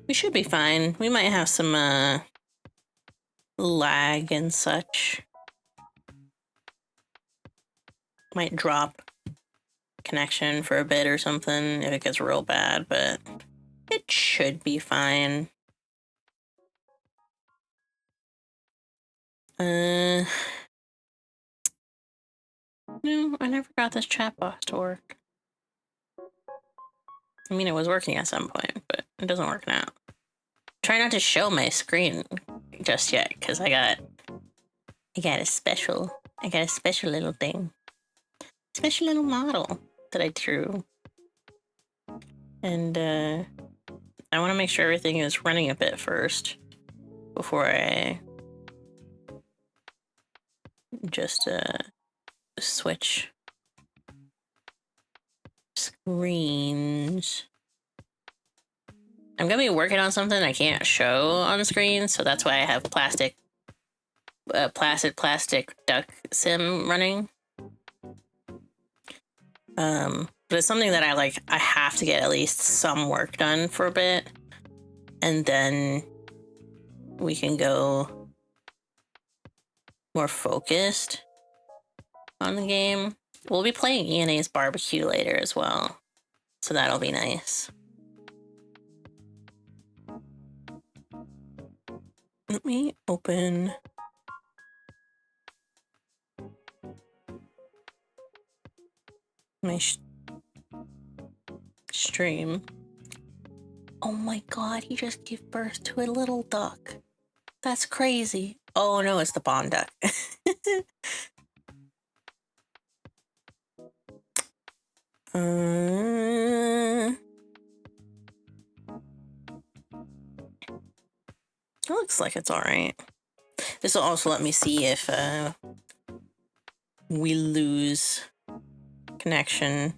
We should be fine. We might have some lag and such. Might drop connection for a bit or something if it gets real bad, but it should be fine. No, I never got this chat box to work. I mean, it was working at some point, but it doesn't work now. Try not to show my screen just yet, because I got a special little thing. Special little model that I drew. And I want to make sure everything is running a bit first before I just switch screens. I'm gonna be working on something I can't show on the screen, so that's why I have plastic duck sim running. But it's something that I have to get at least some work done for a bit, and then we can go more focused on the game. We'll be playing ENA's barbecue later as well, so that'll be nice. Let me open my stream. Oh my god, he just gave birth to a little duck. That's crazy. Oh no, it's the Bond duck. It looks like it's alright. This will also let me see if we lose connection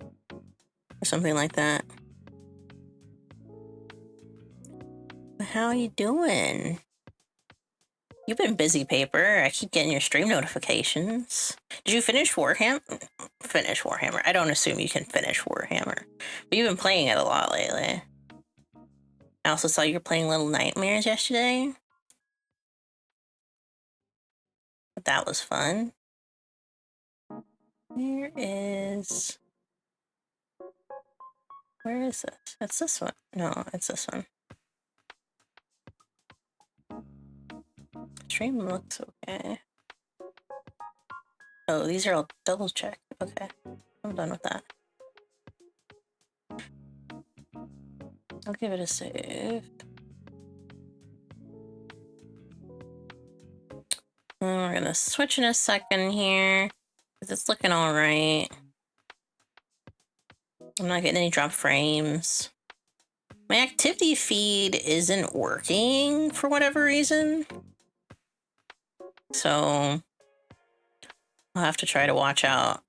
or something like that. How you doing? You've been busy, Paper. I keep getting your stream notifications. Did you finish Warhammer? Finish Warhammer. I don't assume you can finish Warhammer. But you've been playing it a lot lately. I also saw you were playing Little Nightmares yesterday. That was fun. Where is this? It's this one. No, it's this one. Stream looks okay. Oh, these are all double checked. Okay, I'm done with that. I'll give it a save. And we're gonna switch in a second here, because it's looking all right. I'm not getting any drop frames. My activity feed isn't working for whatever reason. So I'll have to try to watch out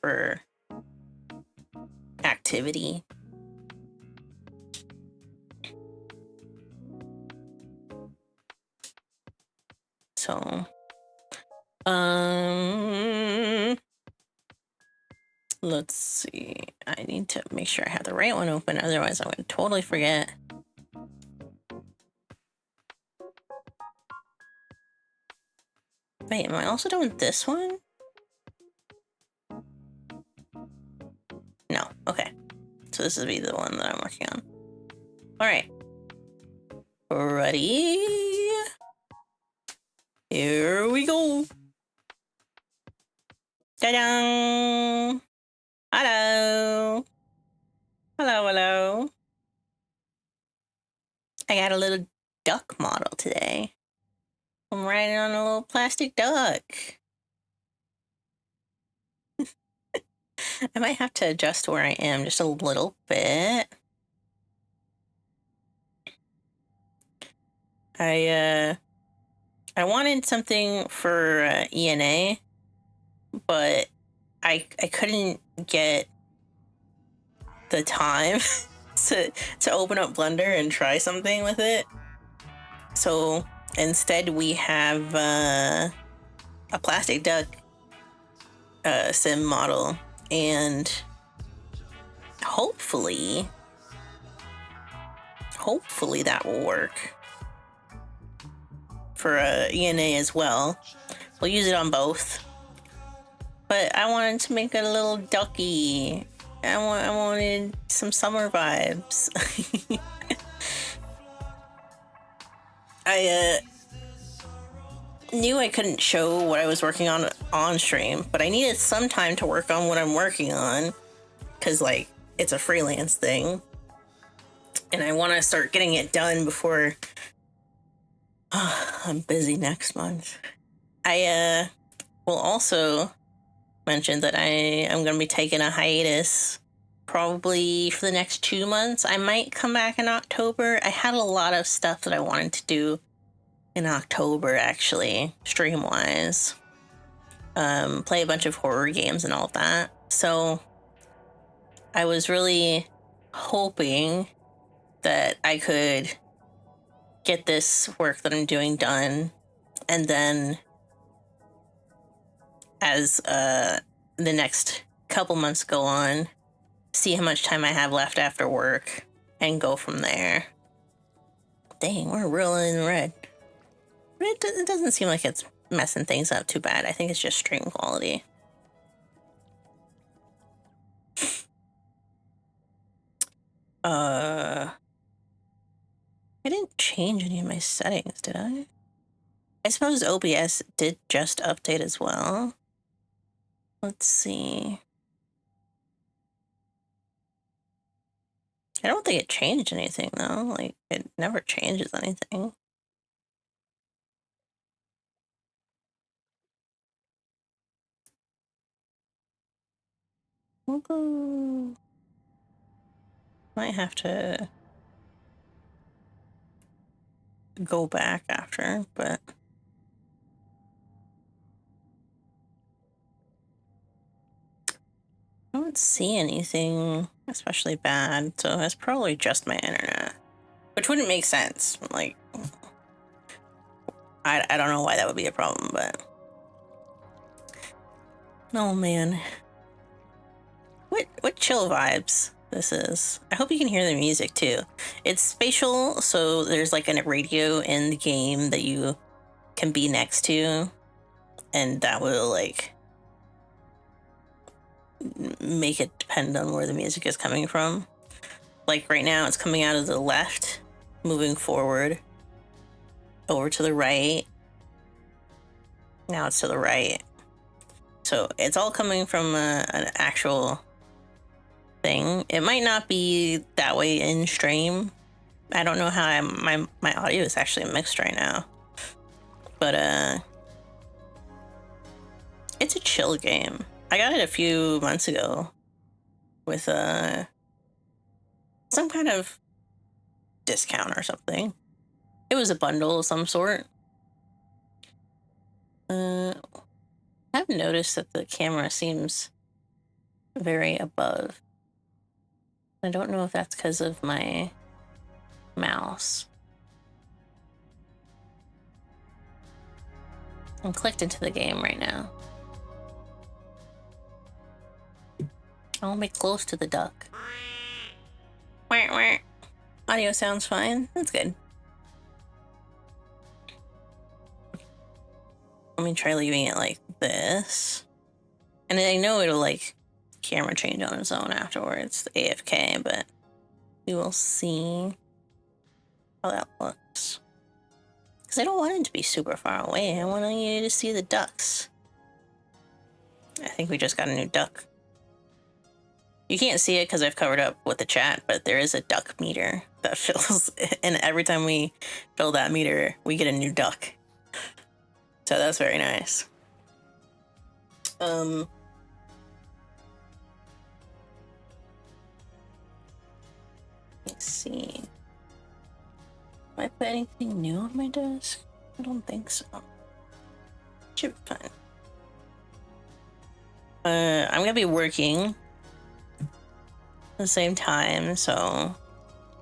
for activity. So, let's see. I need to make sure I have the right one open, otherwise I'm going to totally forget. Wait, am I also doing this one? No, okay. So this will be the one that I'm working on. All right. Ready? Here we go. Ta-da! Hello. Hello, hello. I got a little duck model today. I'm riding on a little plastic duck. I might have to adjust where I am just a little bit. I wanted something for ENA, but I couldn't get the time to open up Blender and try something with it. So instead we have a plastic duck sim model, and hopefully hopefully that will work for ENA as well. We'll use it on both. But I wanted to make a little ducky. I wanted some summer vibes. I knew I couldn't show what I was working on stream, but I needed some time to work on what I'm working on, because like it's a freelance thing, and I want to start getting it done before I'm busy next month. I will also mention that I am going to be taking a hiatus probably for the next 2 months. I might come back in October. I had a lot of stuff that I wanted to do in October, actually, stream-wise. Play a bunch of horror games and all of that. So I was really hoping that I could get this work that I'm doing done, and then as the next couple months go on, see how much time I have left after work and go from there. Dang, we're real in red. But it doesn't seem like it's messing things up too bad. I think it's just stream quality. I didn't change any of my settings, did I? I suppose OBS did just update as well. Let's see. I don't think it changed anything, though. Like, it never changes anything. We'll go... Might have to go back after, but... I don't see anything especially bad, so it's probably just my internet. Which wouldn't make sense. Like, I don't know why that would be a problem, but... Oh, man. What chill vibes this is. I hope you can hear the music, too. It's spatial, so there's, like, a radio in the game that you can be next to, and that will, like... make it depend on where the music is coming from. Like right now it's coming out of the left, moving forward, over to the right. Now it's to the right. So it's all coming from an actual thing. It might not be that way in stream. I don't know how my audio is actually mixed right now. But it's a chill game. I got it a few months ago with some kind of discount or something. It was a bundle of some sort. I've noticed that the camera seems very above. I don't know if that's because of my mouse. I'm clicked into the game right now. I'll be close to the duck. Audio sounds fine. That's good. Let me try leaving it like this. And I know it'll like camera change on its own afterwards, the AFK, but we will see how that looks. Because I don't want it to be super far away. I want you to see the ducks. I think we just got a new duck. You can't see it because I've covered up with the chat, but there is a duck meter that fills, and every time we fill that meter, we get a new duck. So that's very nice. Let's see. Have I put anything new on my desk? I don't think so. Should be fine. I'm gonna be working at the same time, so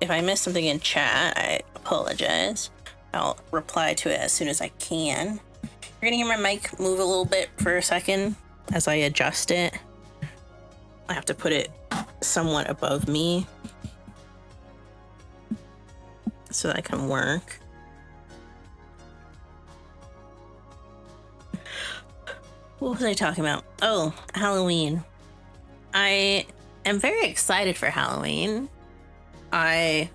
if I miss something in chat, I apologize. I'll reply to it as soon as I can. You're gonna hear my mic move a little bit for a second as I adjust it. I have to put it somewhat above me. so that can work. What was I talking about? Oh, Halloween. I am very excited for Halloween. I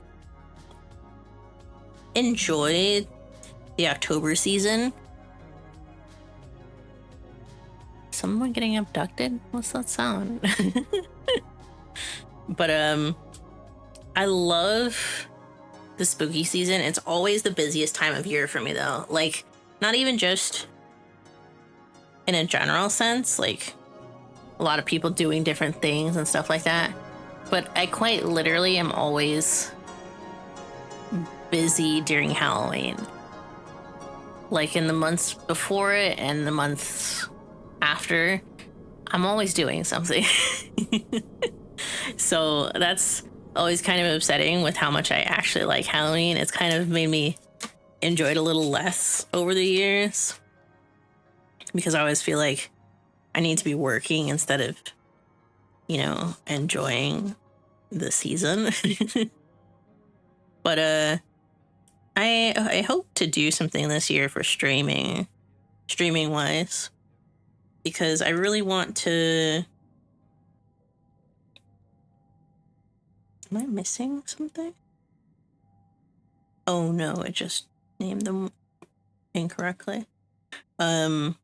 enjoy the October season. Someone getting abducted? What's that sound? But I love the spooky season. It's always the busiest time of year for me though. Like, not even just in a general sense, like a lot of people doing different things and stuff like that. But I quite literally am always busy during Halloween. Like in the months before it and the months after, I'm always doing something. So that's always kind of upsetting with how much I actually like Halloween. It's kind of made me enjoy it a little less over the years, because I always feel like I need to be working instead of, you know, enjoying the season. But I hope to do something this year for streaming wise, because I really want to. Am I missing something? Oh no, it just named them incorrectly. I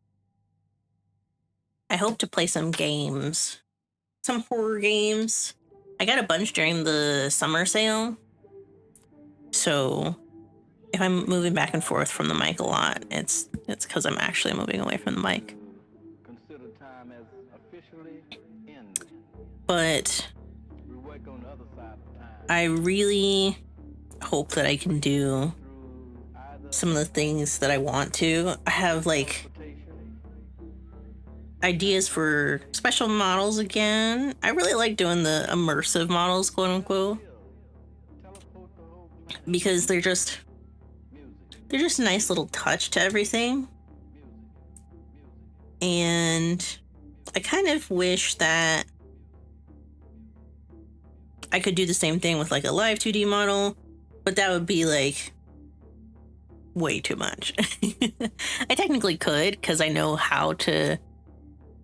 hope to play some games, some horror games. I got a bunch during the summer sale, so if I'm moving back and forth from the mic a lot, it's because I'm actually moving away from the mic. But I really hope that I can do some of the things that I want to. I have like ideas for special models again. I really like doing the immersive models, quote unquote, because they're just a nice little touch to everything. And I kind of wish that I could do the same thing with like a live 2D model, but that would be like way too much. I technically could, because I know how to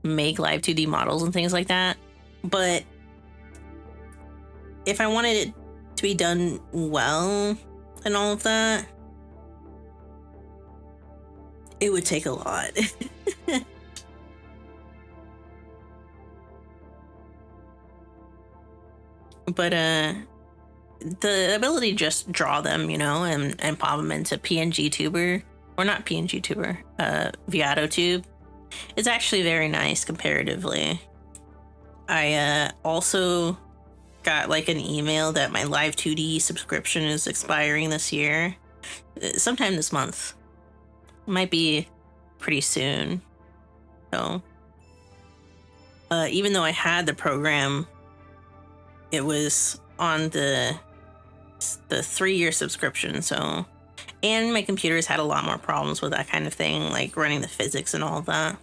make live 2D models and things like that, but if I wanted it to be done well and all of that, it would take a lot. But the ability to just draw them, you know, and pop them into PNG Tuber, or not PNG Tuber, Viato Tube, is actually very nice comparatively. I also got like an email that my Live 2D subscription is expiring this year, sometime this month. It might be pretty soon. So even though I had the program, it was on the 3-year subscription, so, and my computers had a lot more problems with that kind of thing, like running the physics and all of that.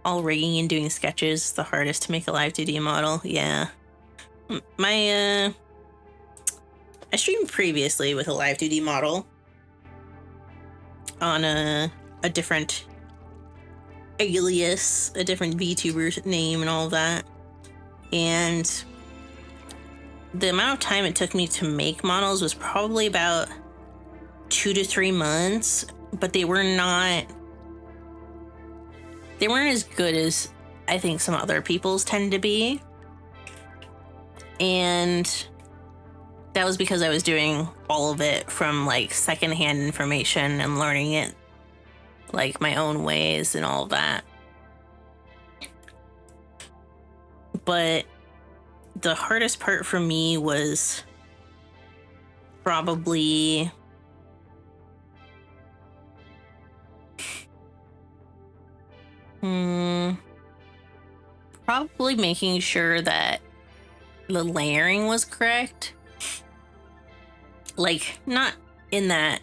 All rigging and doing sketches is the hardest to make a live 2D model. Yeah. I streamed previously with a live 2D model on a different alias, a different VTuber name and all of that. And the amount of time it took me to make models was probably about 2 to 3 months, but they weren't as good as I think some other people's tend to be. And that was because I was doing all of it from like secondhand information and learning it like my own ways and all of that. But the hardest part for me was probably making sure that the layering was correct. Like, not in that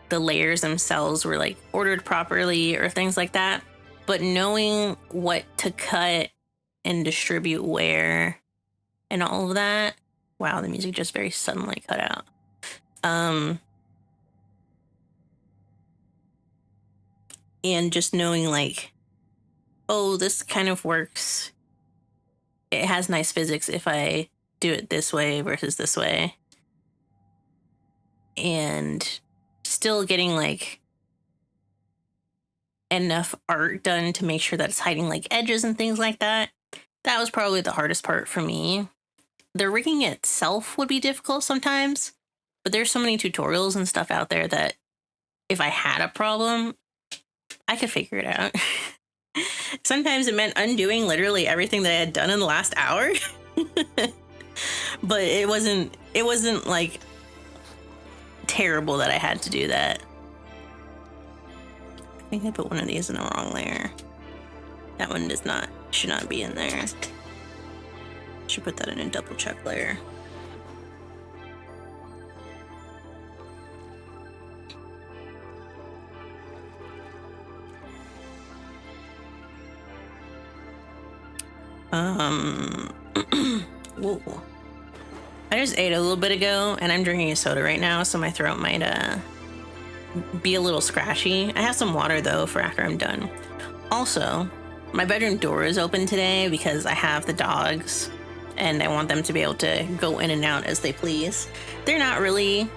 the layers themselves were like ordered properly or things like that, but knowing what to cut and distribute where and all of that. Wow, the music just very suddenly cut out. And just knowing like, oh, this kind of works. It has nice physics if I do it this way versus this way. And still getting like enough art done to make sure that it's hiding like edges and things like that. That was probably the hardest part for me. The rigging itself would be difficult sometimes, but there's so many tutorials and stuff out there that if I had a problem, I could figure it out. Sometimes it meant undoing literally everything that I had done in the last hour. But it wasn't like terrible that I had to do that. I think I put one of these in the wrong layer. That one should not be in there. Should put that in a double check layer. Whoa. I just ate a little bit ago and I'm drinking a soda right now, so my throat might be a little scratchy. I have some water though for after I'm done. Also, my bedroom door is open today because I have the dogs and I want them to be able to go in and out as they please. They're not really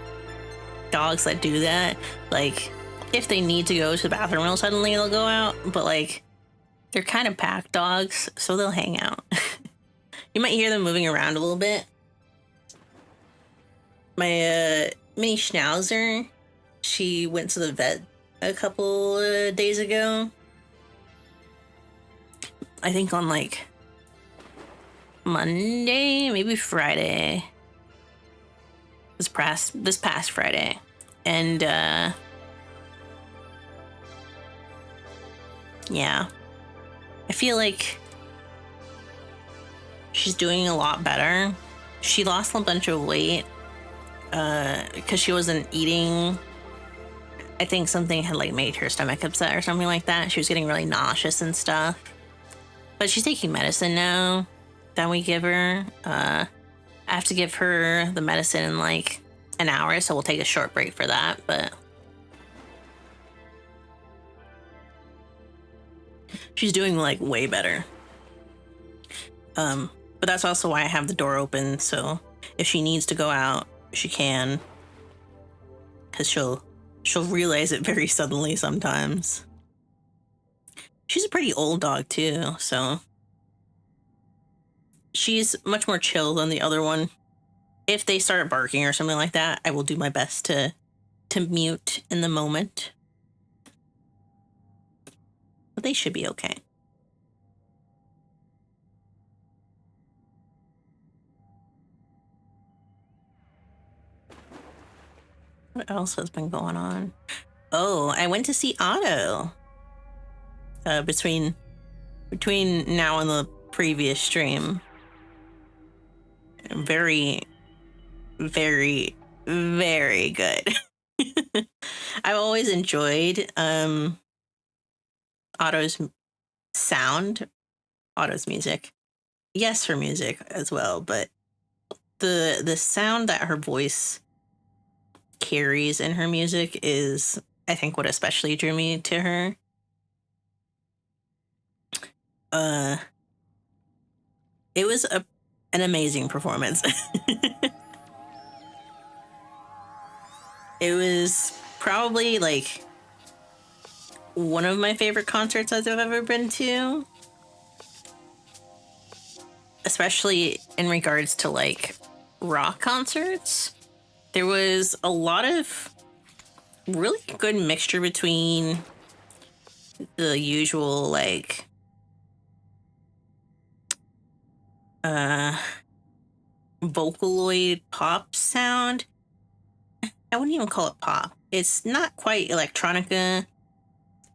dogs that do that. Like, if they need to go to the bathroom real suddenly, they'll go out, but like, they're kind of pack dogs, so they'll hang out. You might hear them moving around a little bit. My mini schnauzer, she went to the vet a couple days ago. I think on like Monday, maybe Friday. This past Friday. And yeah. I feel like she's doing a lot better. She lost a bunch of weight because she wasn't eating. I think something had like made her stomach upset or something like that. She was getting really nauseous and stuff. But she's taking medicine now that we give her. I have to give her the medicine in like an hour, so we'll take a short break for that. But she's doing like way better. But that's also why I have the door open, so if she needs to go out, she can. Because she'll realize it very suddenly sometimes. She's a pretty old dog too, so she's much more chill than the other one. If they start barking or something like that, I will do my best to mute in the moment. But they should be okay. What else has been going on? Oh, I went to see Otto. Between now and the previous stream. Very, very, very good. I've always enjoyed Otto's sound, Otto's music. Yes, her music as well, but the sound that her voice carries in her music is, I think, what especially drew me to her. It was an amazing performance. It was probably like one of my favorite concerts I've ever been to, especially in regards to like rock concerts. There was a lot of really good mixture between the usual like Vocaloid pop sound. I wouldn't even call it pop. It's not quite electronica.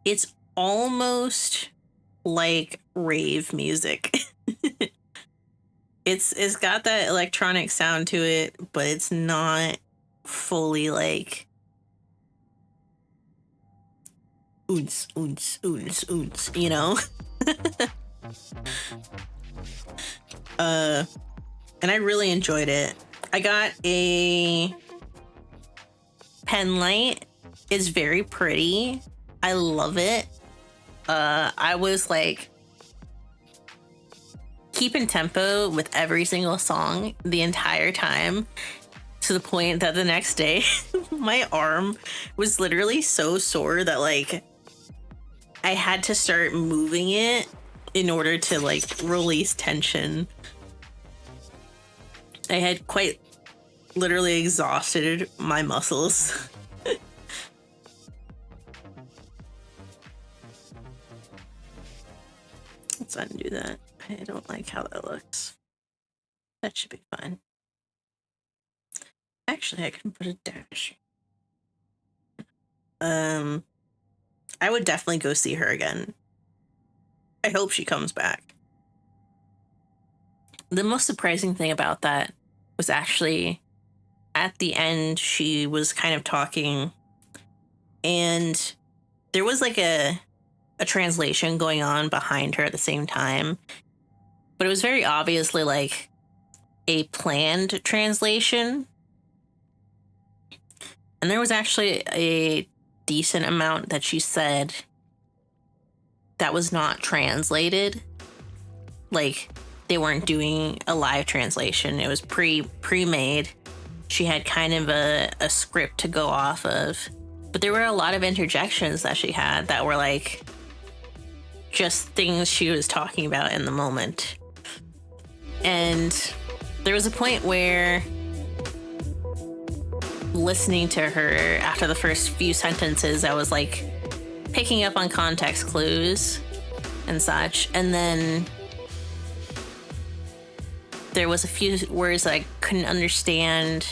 It's almost like rave music. It's got that electronic sound to it, but it's not fully like oons, oons, oons, oons, you know? And I really enjoyed it. I got a pen light is very pretty. I love it. I was like keeping tempo with every single song the entire time, to the point that the next day my arm was literally so sore that like I had to start moving it in order to like release tension. I had quite literally exhausted my muscles. Let's undo that. I don't like how that looks. That should be fine. Actually, I can put a dash. I would definitely go see her again. I hope she comes back. The most surprising thing about that was actually at the end, she was kind of talking, and there was like a translation going on behind her at the same time, but it was very obviously like a planned translation. And there was actually a decent amount that she said that was not translated. Like, they weren't doing a live translation. It was pre-made. She had kind of a script to go off of. But there were a lot of interjections that she had that were like just things she was talking about in the moment. And there was a point where listening to her after the first few sentences, I was like picking up on context clues and such. And then there was a few words I couldn't understand.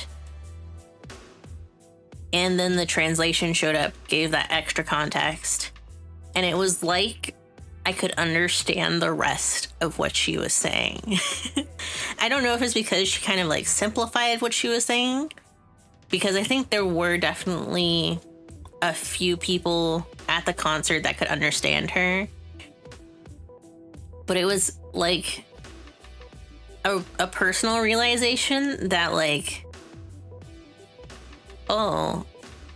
And then the translation showed up, gave that extra context. And it was like I could understand the rest of what she was saying. I don't know if it's because she kind of like simplified what she was saying, because I think there were definitely a few people at the concert that could understand her. But it was like a personal realization that like, oh,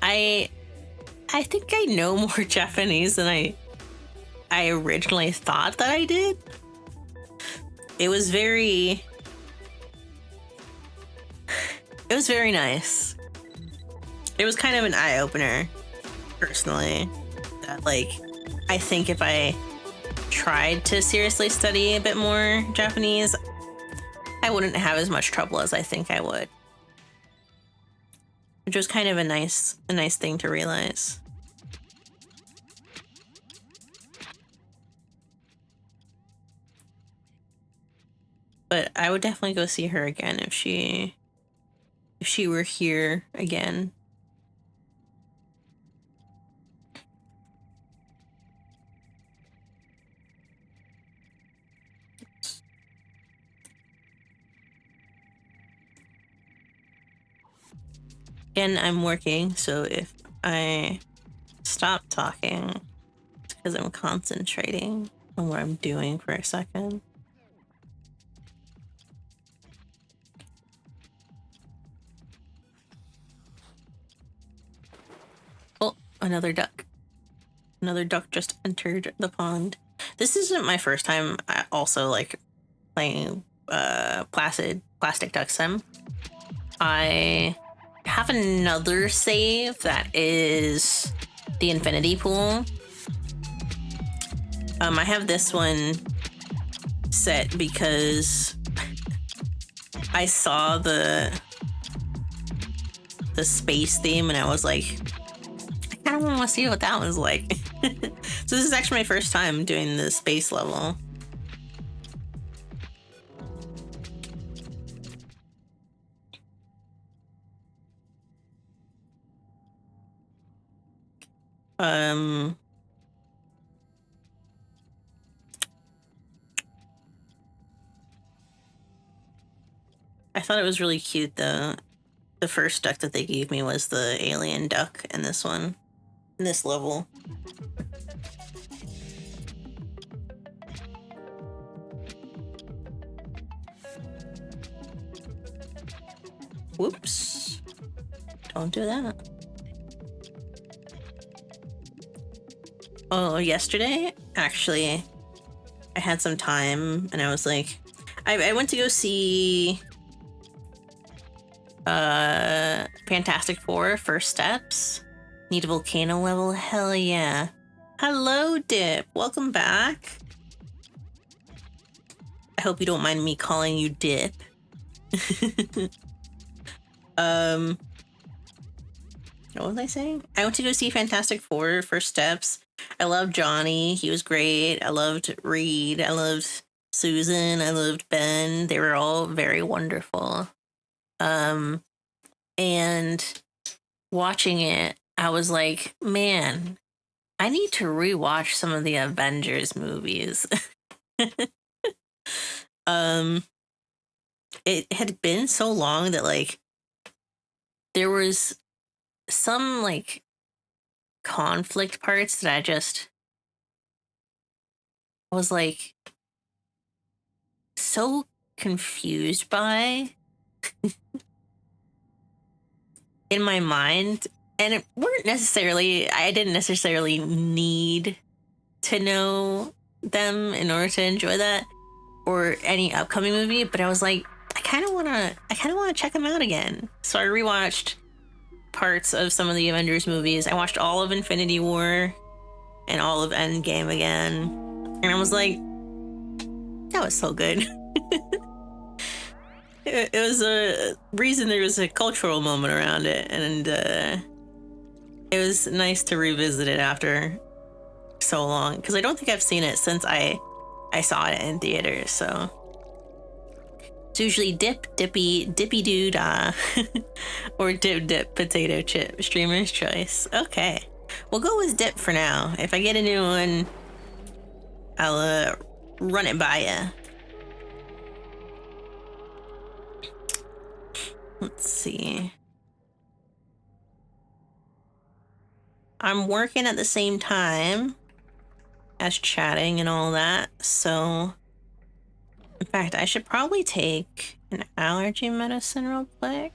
I think I know more Japanese than I originally thought that I did. It was very nice. It was kind of an eye-opener, personally, that like I think if I tried to seriously study a bit more Japanese, I wouldn't have as much trouble as I think I would. Which was kind of a nice thing to realize. But I would definitely go see her again if she were here again. Again, I'm working, so if I stop talking, it's because I'm concentrating on what I'm doing for a second. Oh, another duck. Another duck just entered the pond. This isn't my first time also like playing Plastic Duck Sim. I have another save that is the infinity pool. I have this one set because I saw the space theme and I was like, I kind of want to see what that one's like. So this is actually my first time doing the space level. I thought it was really cute though. The first duck that they gave me was the alien duck in this one, in this level. Whoops. Don't do that. Oh, yesterday, actually, I had some time and I was like, I went to go see Fantastic Four First Steps. Need a volcano level? Hell yeah. Hello, Dip. Welcome back. I hope you don't mind me calling you Dip. What was I saying? I went to go see Fantastic Four First Steps. I loved Johnny. He was great. I loved Reed. I loved Susan. I loved Ben. They were all very wonderful. And watching it, I was like, man, I need to rewatch some of the Avengers movies. um, it had been so long that like there was some like conflict parts that I just was like so confused by in my mind, and it weren't necessarily, I didn't necessarily need to know them in order to enjoy that or any upcoming movie, but I was like, I kind of want to check them out again. So I rewatched parts of some of the Avengers movies. I watched all of Infinity War and all of Endgame again, and I was like, that was so good. It was a reason there was a cultural moment around it, and it was nice to revisit it after so long, because I don't think I've seen it since I saw it in theaters. So it's usually dippy dude, or dip potato chip, streamer's choice. Okay, we'll go with dip for now. If I get a new one, I'll run it by ya. Let's see. I'm working at the same time as chatting and all that, so in fact, I should probably take an allergy medicine real quick,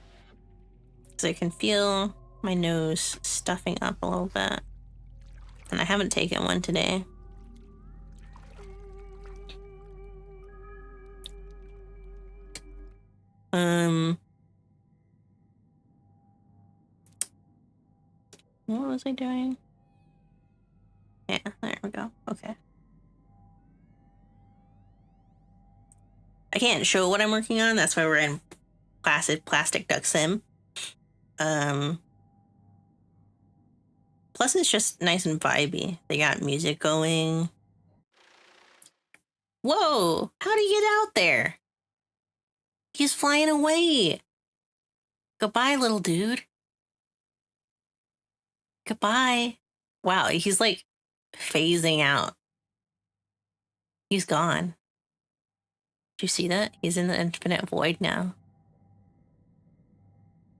because I can feel my nose stuffing up a little bit, and I haven't taken one today. What was I doing? Yeah, there we go. Okay. I can't show what I'm working on. That's why we're in Plastic Duck Sim. Plus, it's just nice and vibey. They got music going. Whoa! How'd he get out there? He's flying away. Goodbye, little dude. Goodbye. Wow, he's like phasing out. He's gone. Did you see that? He's in the infinite void now.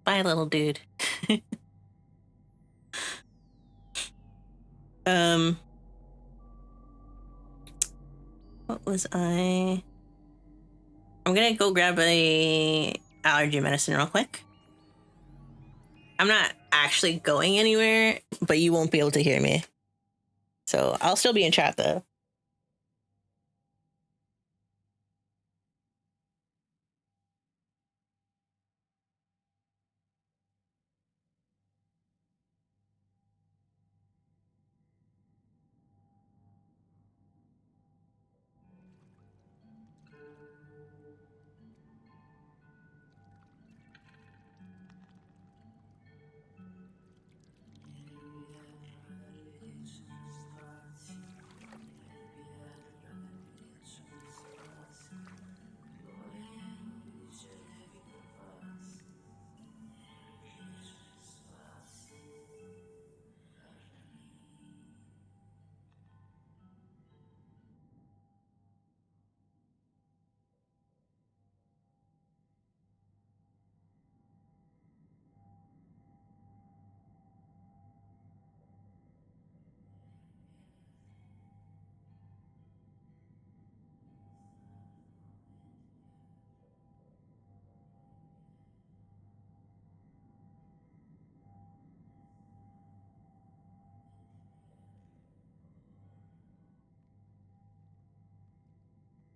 Bye, little dude. What was I? I'm gonna go grab a allergy medicine real quick. I'm not actually going anywhere, but you won't be able to hear me. So I'll still be in chat though.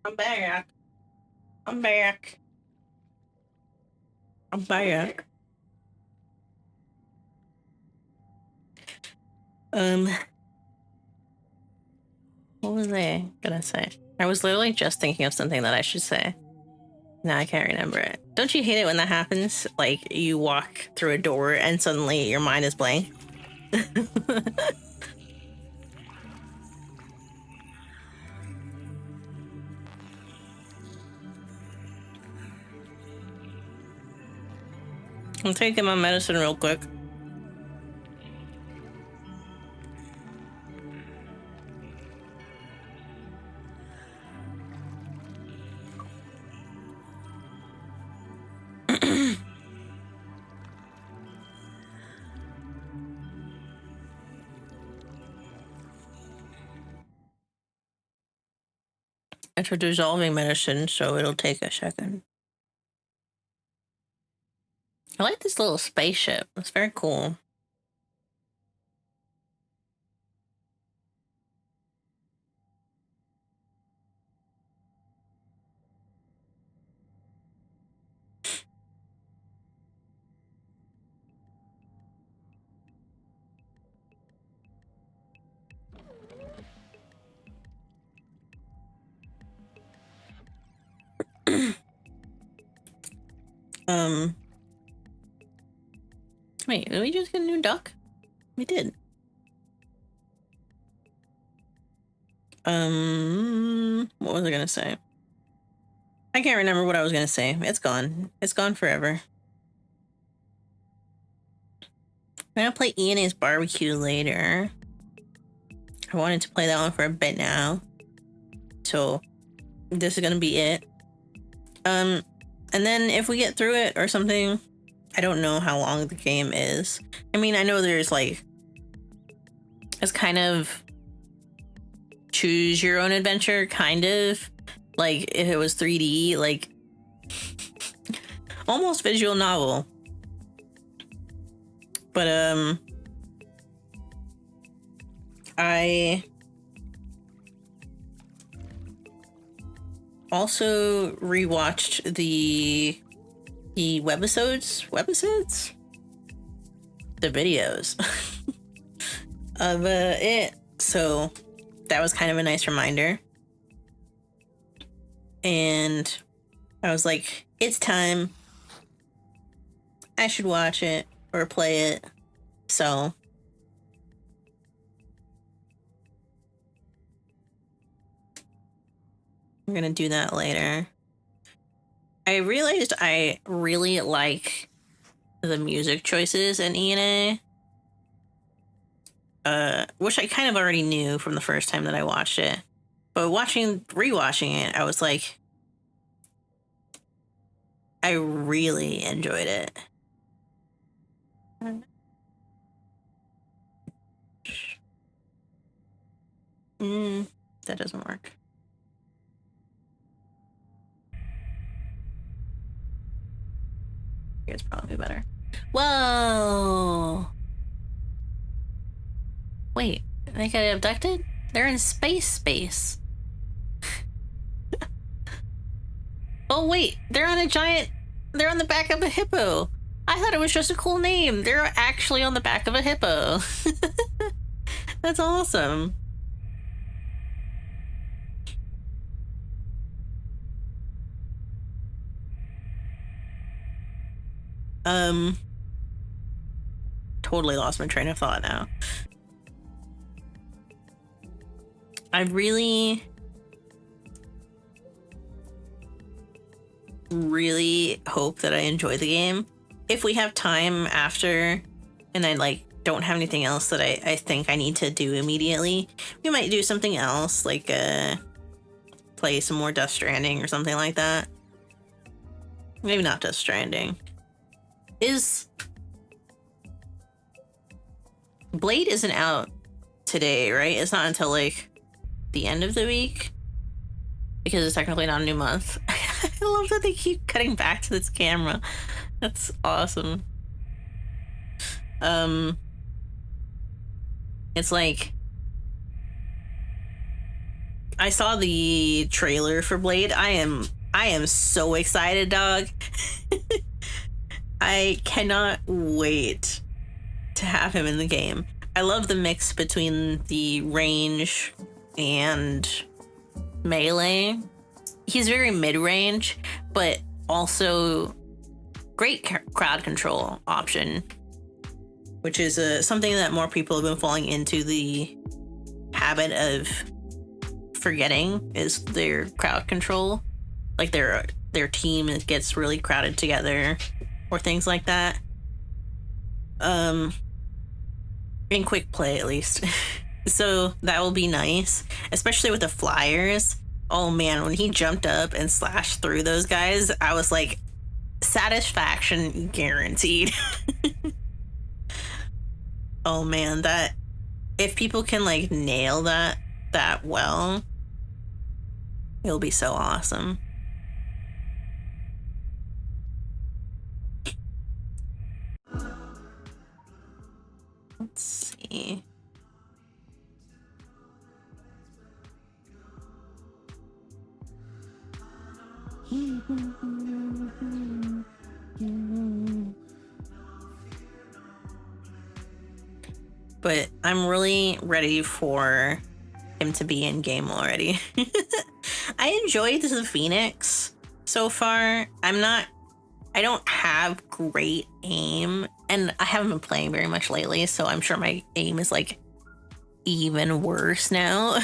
I'm back. I'm back. I'm back. What was I gonna say? I was literally just thinking of something that I should say. Now I can't remember it. Don't you hate it when that happens? Like, you walk through a door and suddenly your mind is blank? I'm taking my medicine real quick. It's a dissolving medicine, so it'll take a second. I like this little spaceship. It's very cool. Wait, did we just get a new duck? We did. What was I gonna say? I can't remember what I was gonna say. It's gone. It's gone forever. I'm gonna play Ian's Barbecue later. I wanted to play that one for a bit now. So, this is gonna be it. And then if we get through it or something, I don't know how long the game is. I mean, I know there's like, it's kind of choose your own adventure, kind of. Like, if it was 3D, like, almost visual novel. But, I also rewatched the webisodes, the videos of it. So that was kind of a nice reminder. And I was like, it's time. I should watch it or play it. So I'm gonna do that later. I realized I really like the music choices in ENA. Which I kind of already knew from the first time that I watched it. But rewatching it, I was like, I really enjoyed it. That doesn't work. Here's probably better. Whoa! Wait, they got abducted? They're in space. Oh wait, they're on the back of a hippo. I thought it was just a cool name. They're actually on the back of a hippo. That's awesome. Totally lost my train of thought now. I really hope that I enjoy the game. If we have time after and I like don't have anything else that I think I need to do immediately, we might do something else, like play some more Death Stranding or something like that. Maybe not Death Stranding. Blade isn't out today, right? It's not until like the end of the week because it's technically not a new month. I love that they keep cutting back to this camera. That's awesome. It's like I saw the trailer for Blade. I am so excited, dog. I cannot wait to have him in the game. I love the mix between the range and melee. He's very mid-range, but also great crowd control option, which is something that more people have been falling into the habit of forgetting, is their crowd control. Like their team gets really crowded together or things like that. In quick play at least. So that will be nice, especially with the flyers. Oh man, when he jumped up and slashed through those guys, I was like, satisfaction guaranteed. Oh man, that if people can like nail that well, it'll be so awesome. Let's see. But I'm really ready for him to be in game already. I enjoyed the Phoenix so far. I don't have great aim, and I haven't been playing very much lately, so I'm sure my aim is like even worse now.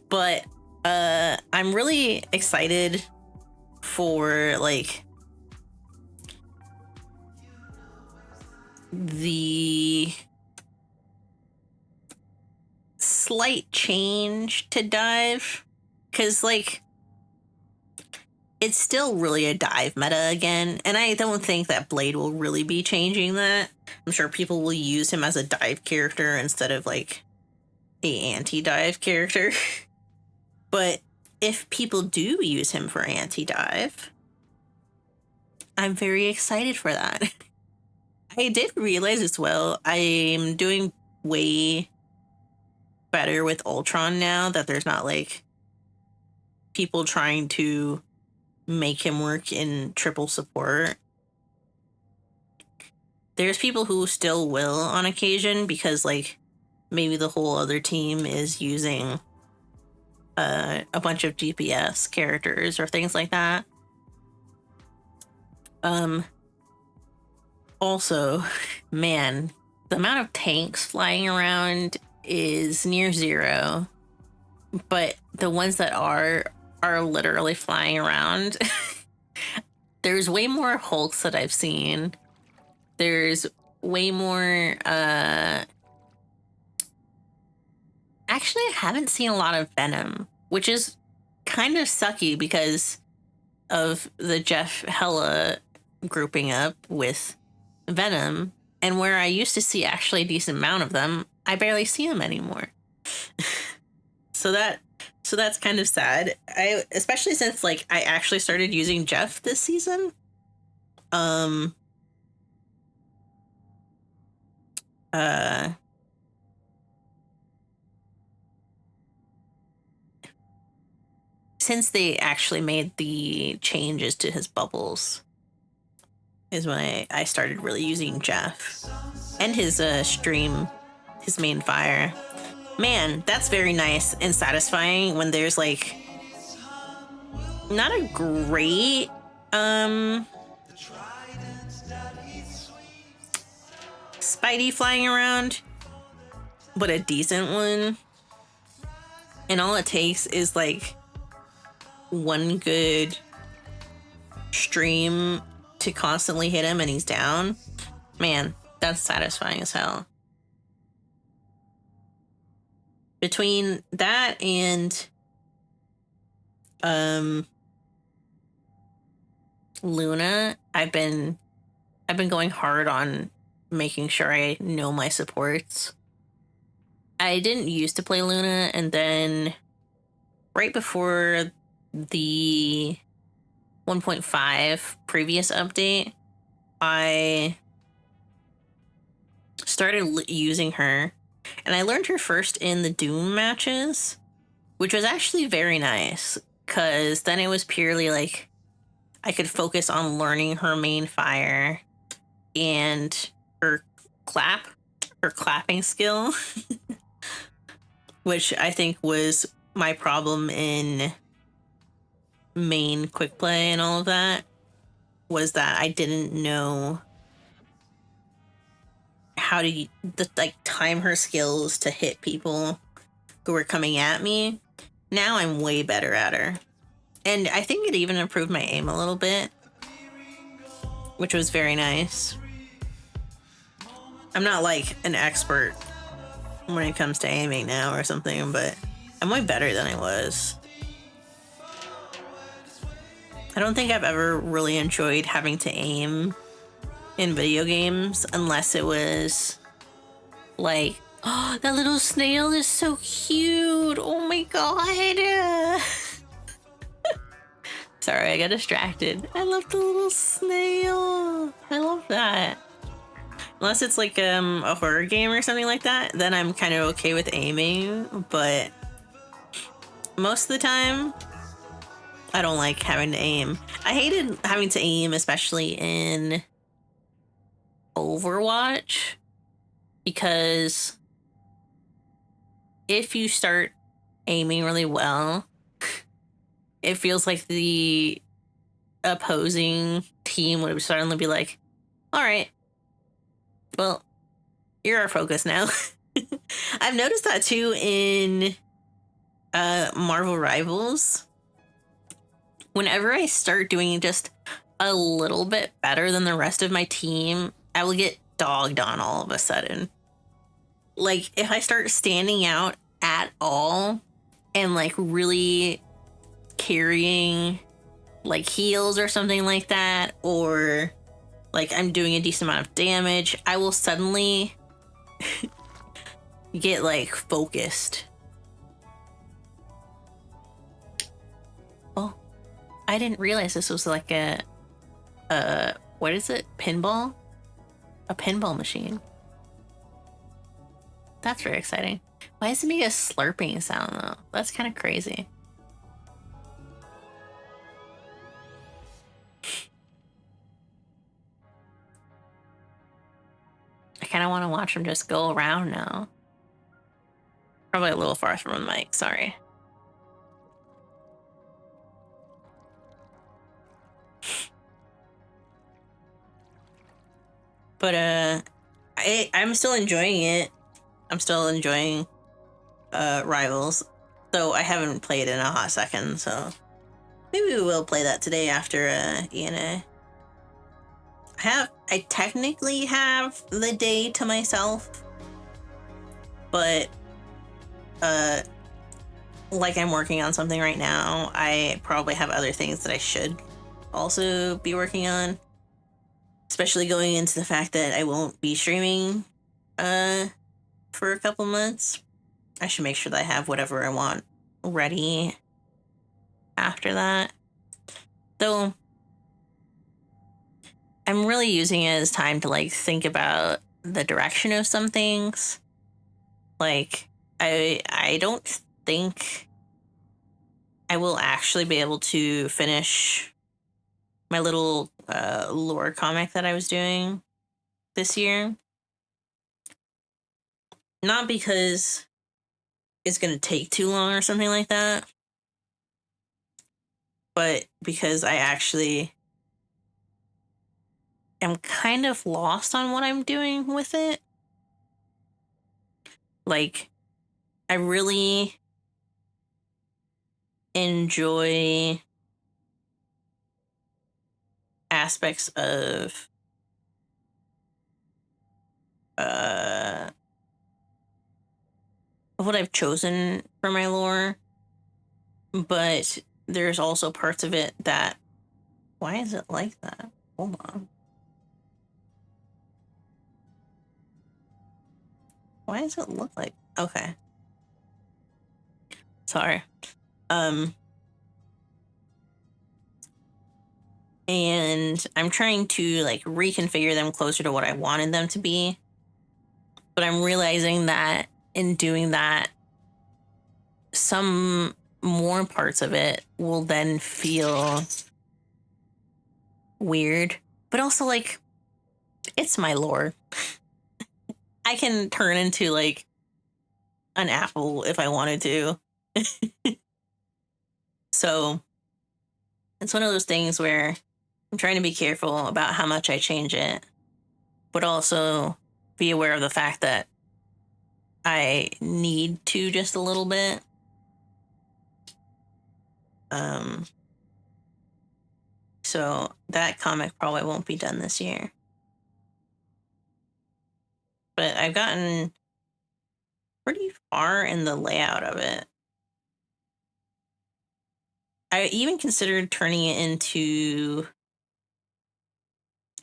But I'm really excited for like the slight change to dive, because like it's still really a dive meta again, and I don't think that Blade will really be changing that. I'm sure people will use him as a dive character instead of like a anti-dive character. But if people do use him for anti-dive, I'm very excited for that. I did realize as well, I'm doing way better with Ultron now that there's not like people trying to make him work in triple support. There's people who still will on occasion because like maybe the whole other team is using a bunch of DPS characters or things like that. Also, man, the amount of tanks flying around is near zero, but the ones that are literally flying around. There's way more Hulks that I've seen. There's way more actually, I haven't seen a lot of Venom, which is kind of sucky because of the Jeff Hella grouping up with Venom, and where I used to see actually a decent amount of them, I barely see them anymore. So that's kind of sad. Especially since like I actually started using Jeff this season. Since they actually made the changes to his bubbles is when I started really using Jeff. And his stream, his main fire. Man, that's very nice and satisfying when there's like not a great Spidey flying around, but a decent one. And all it takes is like one good stream to constantly hit him and he's down. Man, that's satisfying as hell. Between that and Luna, I've been going hard on making sure I know my supports. I didn't used to play Luna, and then right before the 1.5 previous update, I started using her, and I learned her first in the Doom matches. which was actually very nice because then it was purely like I could focus on learning her main fire and her clapping skill, which I think was my problem in main quick play and all of that, was that I didn't know how to time her skills to hit people who were coming at me. Now I'm way better at her. And I think it even improved my aim a little bit, which was very nice. I'm not like an expert when it comes to aiming now or something, but I'm way better than I was. I don't think I've ever really enjoyed having to aim in video games unless it was like, oh, that little snail is so cute. Oh my god. Sorry, I got distracted. I love the little snail. I love that. Unless it's like a horror game or something like that, then I'm kind of okay with aiming, but most of the time, I don't like having to aim. I hated having to aim, especially in Overwatch, because if you start aiming really well, it feels like the opposing team would suddenly be like, all right, well, you're our focus now. I've noticed that too in Marvel Rivals. Whenever I start doing just a little bit better than the rest of my team, I will get dogged on all of a sudden. Like, if I start standing out at all and like really carrying like heals or something like that, or like I'm doing a decent amount of damage, I will suddenly get like focused. Oh, I didn't realize this was like a what is it? Pinball? A pinball machine. That's very exciting. Why does it make a slurping sound though? That's kind of crazy. I kind of want to watch him just go around now. Probably a little far from the mic, sorry. But I'm still enjoying it. I'm still enjoying Rivals, though I haven't played in a hot second, so maybe we will play that today after ENA. I technically have the day to myself, but like I'm working on something right now. I probably have other things that I should also be working on, especially going into the fact that I won't be streaming for a couple months. I should make sure that I have whatever I want ready after that. Though I'm really using it as time to like think about the direction of some things. Like I don't think I will actually be able to finish my little lore comic that I was doing this year. Not because it's going to take too long or something like that, but because I actually am kind of lost on what I'm doing with it. Like, I really enjoy aspects of what I've chosen for my lore, but there's also parts of it that, why is it like that? Hold on. Why does it look like, okay. Sorry. And I'm trying to like reconfigure them closer to what I wanted them to be. But I'm realizing that in doing that, some more parts of it will then feel weird, but also like it's my lore. I can turn into like an apple if I wanted to. So it's one of those things where I'm trying to be careful about how much I change it, but also be aware of the fact that I need to just a little bit. So that comic probably won't be done this year. But I've gotten pretty far in the layout of it. I even considered turning it into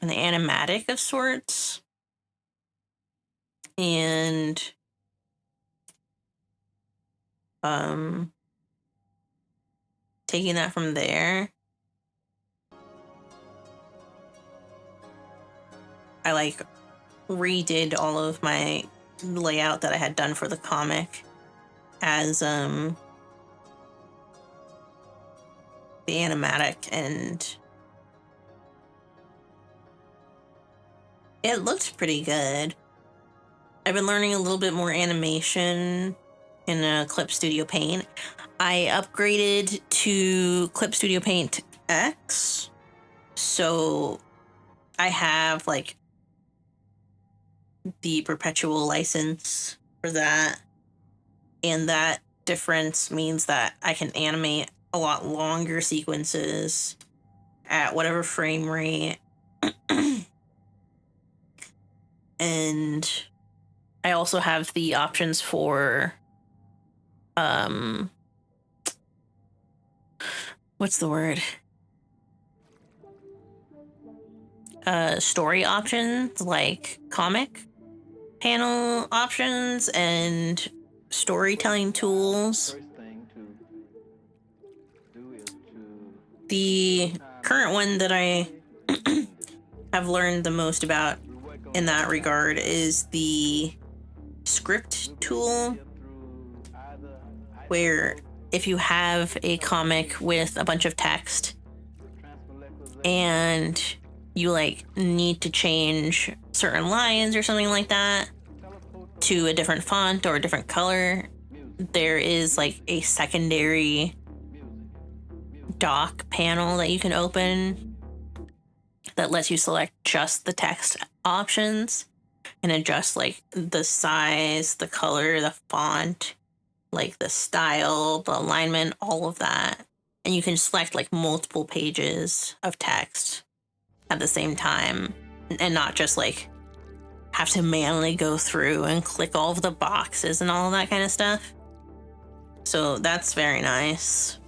an animatic of sorts. And taking that from there. I like redid all of my layout that I had done for the comic as the animatic, and it looked pretty good. I've been learning a little bit more animation in Clip Studio Paint. I upgraded to Clip Studio Paint X, so I have like the perpetual license for that, and that difference means that I can animate a lot longer sequences at whatever frame rate. And I also have the options for what's the word? Story options, like comic panel options and storytelling tools. The current one that I have learned the most about in that regard is the script tool, where if you have a comic with a bunch of text and you like need to change certain lines or something like that to a different font or a different color, there is like a secondary dock panel that you can open that lets you select just the text options and adjust like the size, the color, the font, like the style, the alignment, all of that. And you can select like multiple pages of text at the same time and not just like have to manually go through and click all of the boxes and all of that kind of stuff. So that's very nice.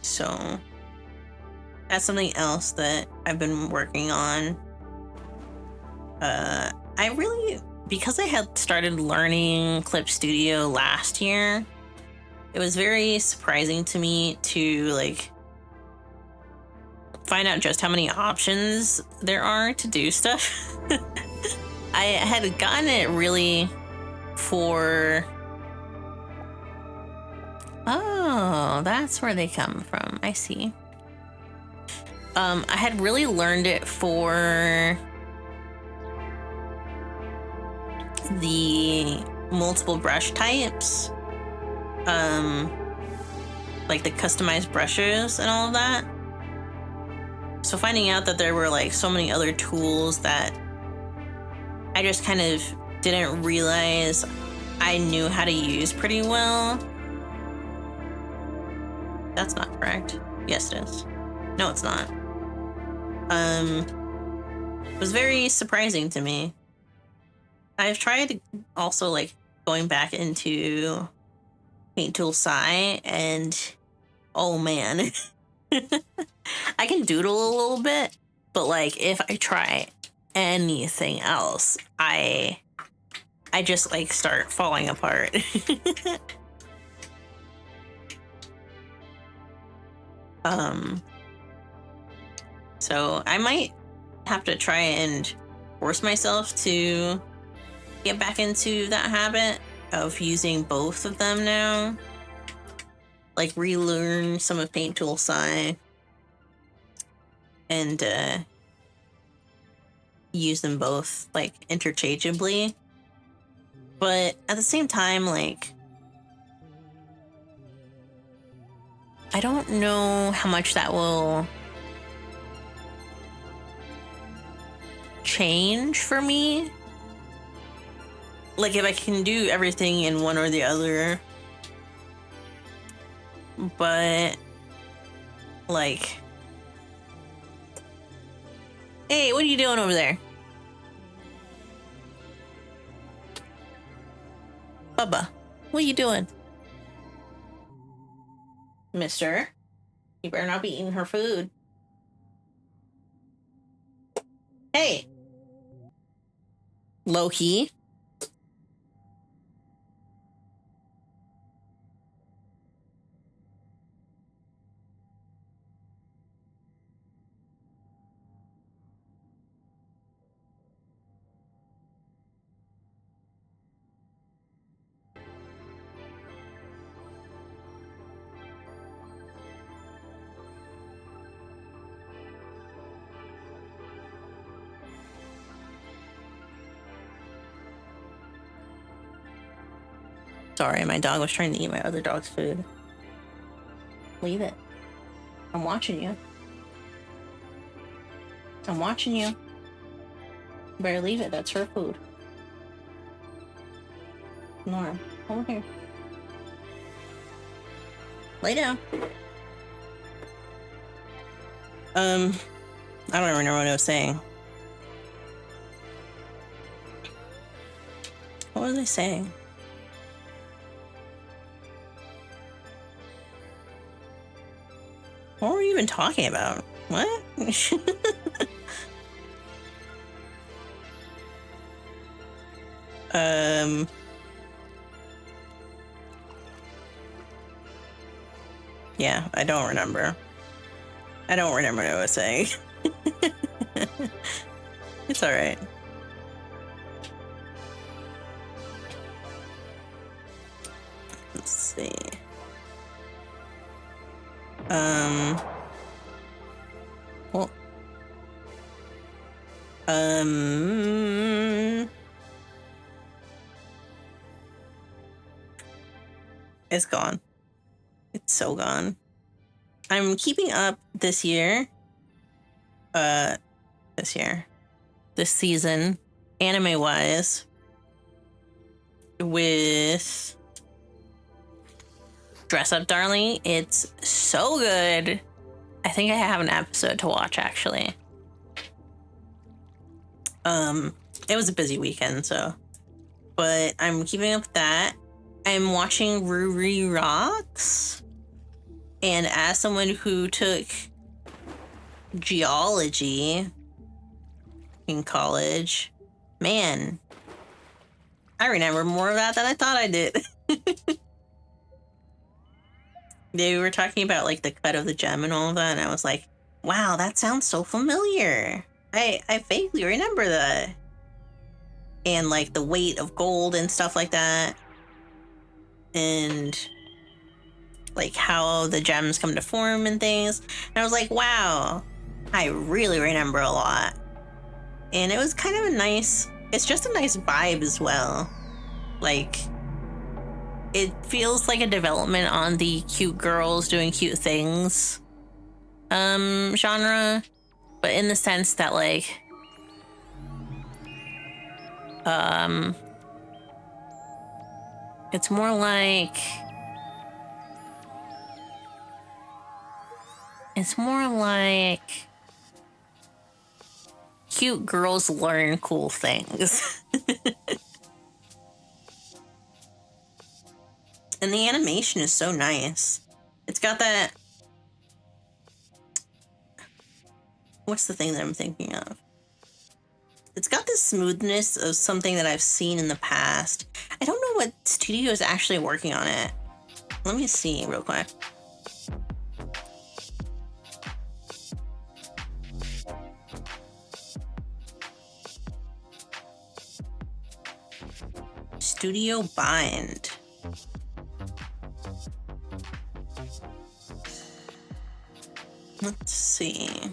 So that's something else that I've been working on. Because I had started learning Clip Studio last year, it was very surprising to me to like find out just how many options there are to do stuff. I had gotten it really for... Oh, that's where they come from. I see. I had really learned it for the multiple brush types, like the customized brushes and all of that. So finding out that there were like so many other tools that I just kind of didn't realize I knew how to use pretty well. That's not correct. Yes, it is. No, it's not. It was very surprising to me. I've tried also like going back into Paint Tool Sai, and oh man, I can doodle a little bit, but like if I try anything else, I just like start falling apart. So I might have to try and force myself to get back into that habit of using both of them now. Like relearn some of Paint Tool Sai and use them both like interchangeably. But at the same time, like, I don't know how much that will change for me. Like, if I can do everything in one or the other. But, like... Hey, what are you doing over there? Bubba, what are you doing? Mister, you better not be eating her food. Hey! Loki. Sorry, my dog was trying to eat my other dog's food. Leave it. I'm watching you. I'm watching you. You better leave it. That's her food. Nora, over here. Lay down. I don't remember what I was saying. What was I saying? What were we even talking about? What? Yeah, I don't remember. I don't remember what I was saying. It's all right. Let's see. Well, it's gone. It's so gone. I'm keeping up this season, anime-wise, with Dress Up Darling. It's so good. I think I have an episode to watch, actually. It was a busy weekend, so... But I'm keeping up with that. I'm watching Ruri Rocks. And as someone who took geology in college, man, I remember more of that than I thought I did. They were talking about like the cut of the gem and all of that, and I was like, wow, that sounds so familiar. I vaguely remember that. And like the weight of gold and stuff like that. And like how the gems come to form and things. And I was like, wow, I really remember a lot. And it was kind of a nice, it's just a nice vibe as well. Like, it feels like a development on the cute girls doing cute things genre, but in the sense that like it's more like cute girls learn cool things. And the animation is so nice. It's got that... What's the thing that I'm thinking of? It's got the smoothness of something that I've seen in the past. I don't know what studio is actually working on it. Let me see real quick. Studio Bind. Let's see.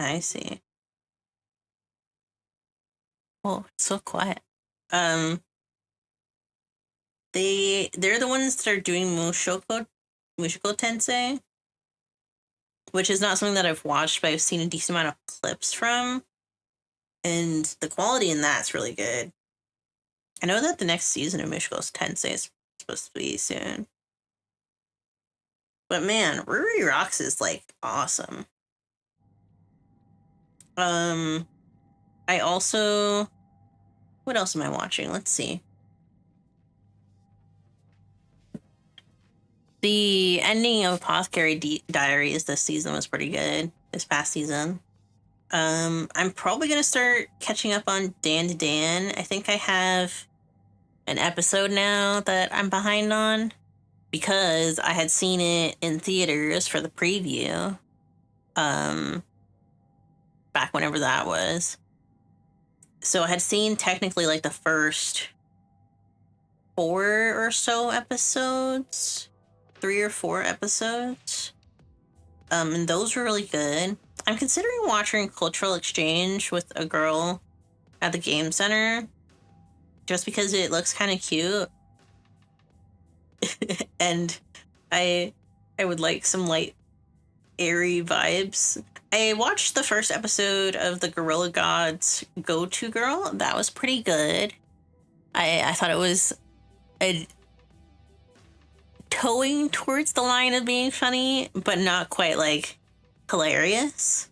I see. Oh, it's so quiet. They're the ones that are doing Mushoku Tensei, which is not something that I've watched, but I've seen a decent amount of clips from, and the quality in that's really good. I know that the next season of Mushoku Tensei is supposed to be soon. But man, Ruri Rocks is like awesome. I also, what else am I watching? Let's see. The ending of Apothecary Diaries this season was pretty good. This past season. I'm probably gonna start catching up on Dan to Dan. I think I have an episode now that I'm behind on because I had seen it in theaters for the preview. Back whenever that was. So I had seen technically like the first 4 or so episodes, 3 or 4 episodes. And those were really good. I'm considering watching Cultural Exchange with a girl at the game center just because it looks kind of cute. And I would like some light, airy vibes. I watched the first episode of the Gorilla Gods Go-To Girl. That was pretty good. I thought it was towing towards the line of being funny, but not quite like hilarious.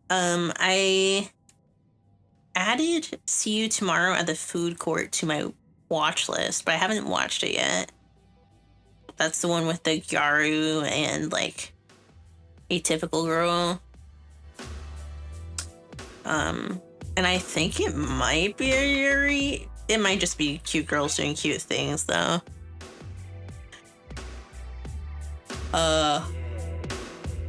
I added See You Tomorrow at the Food Court to my watch list, but I haven't watched it yet. That's the one with the Gyaru and like Atypical Girl. And I think it might be a Yuri. It might just be cute girls doing cute things though.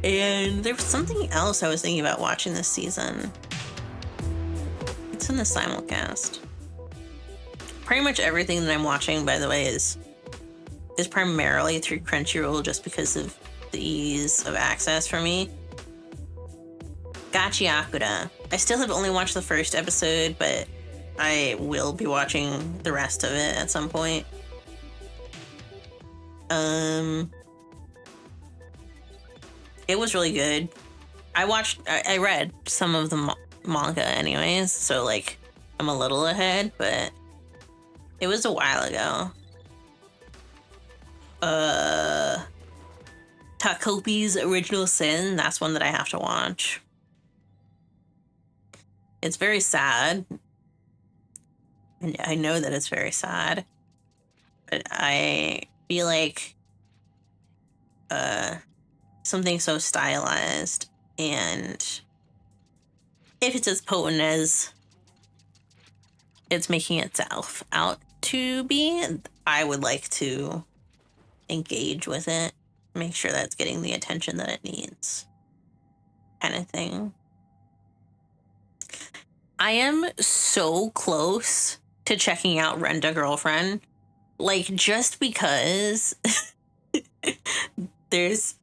And there was something else I was thinking about watching this season. It's in the simulcast. Pretty much everything that I'm watching, by the way, is primarily through Crunchyroll just because of the ease of access for me. Gachiakura. I still have only watched the first episode, but I will be watching the rest of it at some point. It was really good. I read some of the manga anyways, so like I'm a little ahead, but it was a while ago. Takopi's Original Sin, that's one that I have to watch. It's very sad. And I know that it's very sad. But I feel like something so stylized, and if it's as potent as it's making itself out to be, I would like to engage with it, make sure that it's getting the attention that it needs, kind of thing. I am so close to checking out Rent a Girlfriend, like just because there's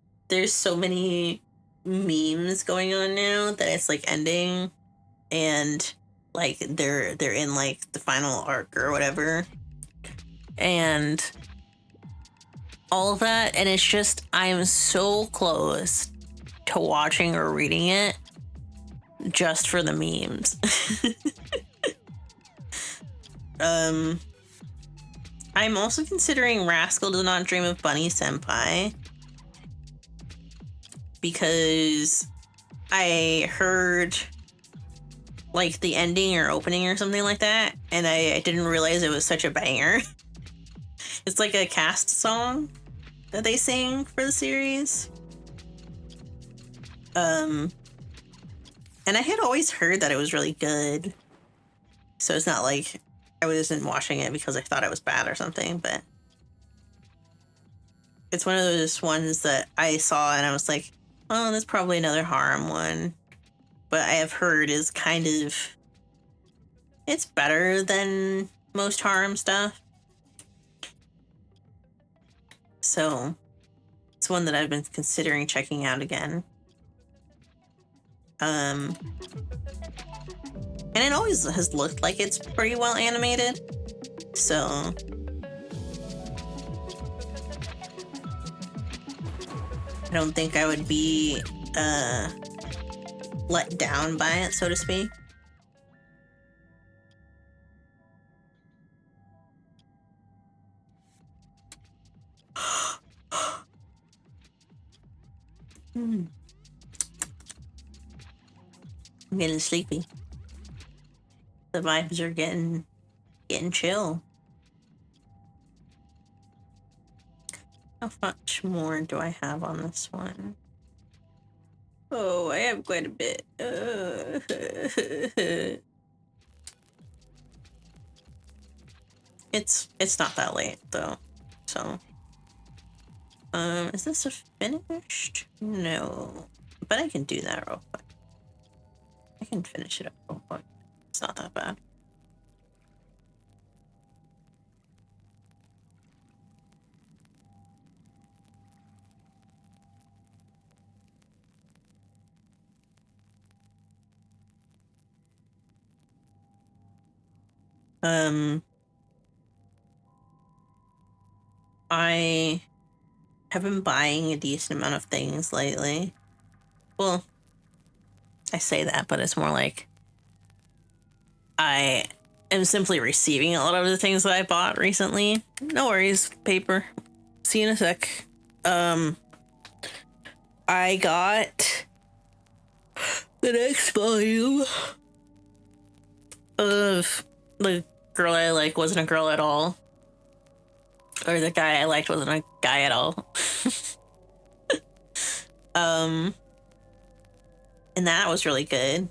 so many memes going on now that it's like ending, and like they're in like the final arc or whatever, and all of that, and it's just I'm so close to watching or reading it just for the memes. I'm also considering Rascal Does Not Dream of Bunny Senpai because I heard like the ending or opening or something like that, and I didn't realize it was such a banger. It's like a cast song that they sing for the series. And I had always heard that it was really good, so it's not like I wasn't watching it because I thought it was bad or something, but it's one of those ones that I saw and I was like, oh, there's probably another harem one. But I have heard is kind of, it's better than most harem stuff. So it's one that I've been considering checking out again. And it always has looked like it's pretty well animated. So I don't think I would be let down by it, so to speak. I'm getting sleepy. The vibes are getting chill. How much more do I have on this one? Oh, I have quite a bit. It's not that late though, so. Is this a finished? No, but I can do that real quick. I can finish it up real quick. It's not that bad. I have been buying a decent amount of things lately. Well, I say that, but it's more like I am simply receiving a lot of the things that I bought recently. No worries, paper. See you in a sec. I got the next volume of The Girl I Like Wasn't a Girl at All. Or The Guy I Liked Wasn't a Guy at All. And that was really good.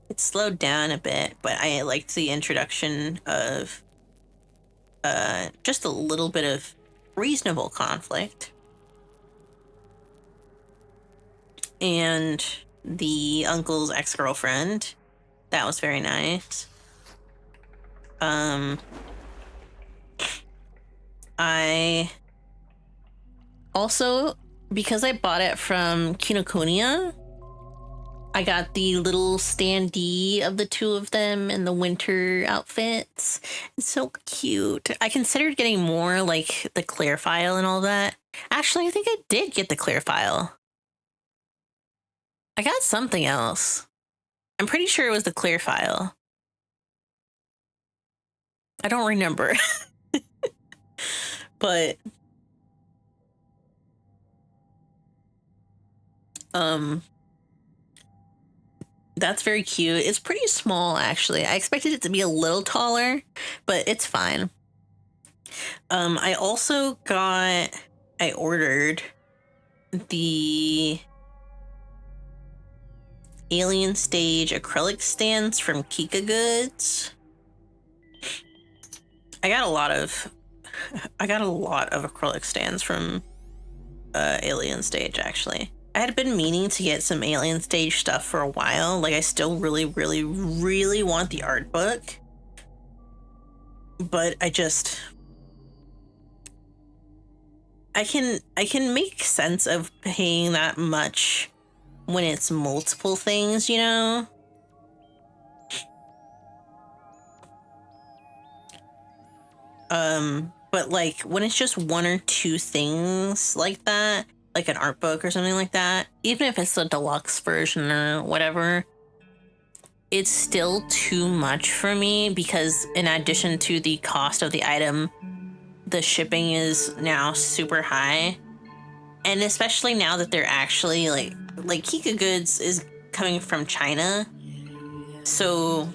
It slowed down a bit, but I liked the introduction of just a little bit of reasonable conflict. And the uncle's ex-girlfriend. That was very nice. I also, because I bought it from Kinokuniya, I got the little standee of the two of them in the winter outfits. It's so cute. I considered getting more, like the clear file and all that. Actually, I think I did get the clear file. I got something else. I'm pretty sure it was the clear file. I don't remember. But that's very cute. It's pretty small, actually. I expected it to be a little taller, but it's fine. I also I ordered the Alien Stage acrylic stands from Kika Goods. I got a lot of acrylic stands from Alien Stage, actually. I had been meaning to get some Alien Stage stuff for a while. Like, I still really, really, really want the art book. But I can make sense of paying that much when it's multiple things, you know? But like when it's just one or two things like that, like an art book or something like that, even if it's the deluxe version or whatever, it's still too much for me because in addition to the cost of the item, the shipping is now super high. And especially now that they're actually like Kika Goods is coming from China. So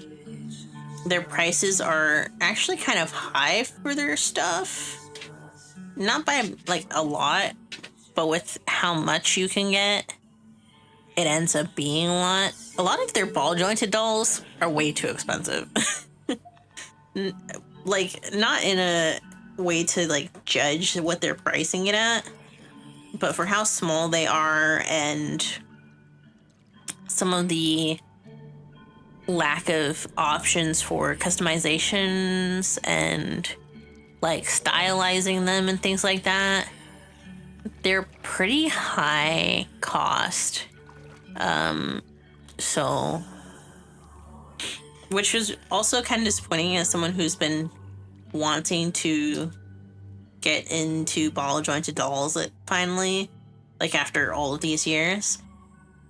their prices are actually kind of high for their stuff. Not by like a lot, but with how much you can get, it ends up being a lot. A lot of their ball jointed dolls are way too expensive. Like not in a way to like judge what they're pricing it at. But for how small they are and some of the lack of options for customizations and like stylizing them and things like that, they're pretty high cost. So, which was also kind of disappointing as someone who's been wanting to get into ball jointed dolls finally, like after all of these years.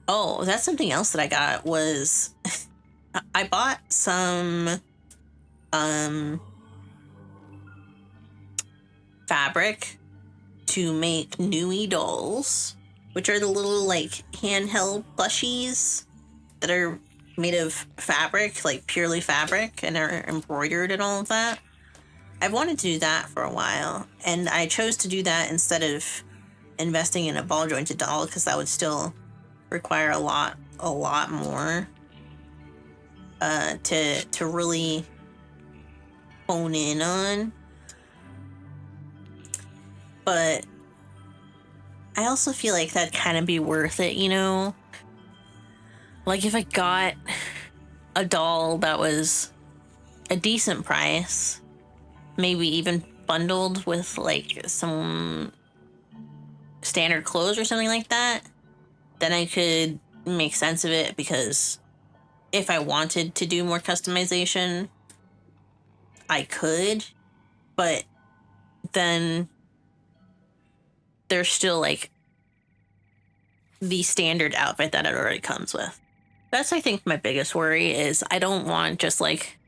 Oh, that's something else that I got was I bought some fabric to make Nui dolls, which are the little like handheld plushies that are made of fabric, like purely fabric, and are embroidered and all of that. I've wanted to do that for a while, and I chose to do that instead of investing in a ball jointed doll because that would still require a lot more to really hone in on. But I also feel like that'd kind of be worth it, you know? Like if I got a doll that was a decent price, maybe even bundled with like some standard clothes or something like that, then I could make sense of it, because if I wanted to do more customization, I could, but then there's still like the standard outfit that it already comes with. That's, I think, my biggest worry is I don't want just like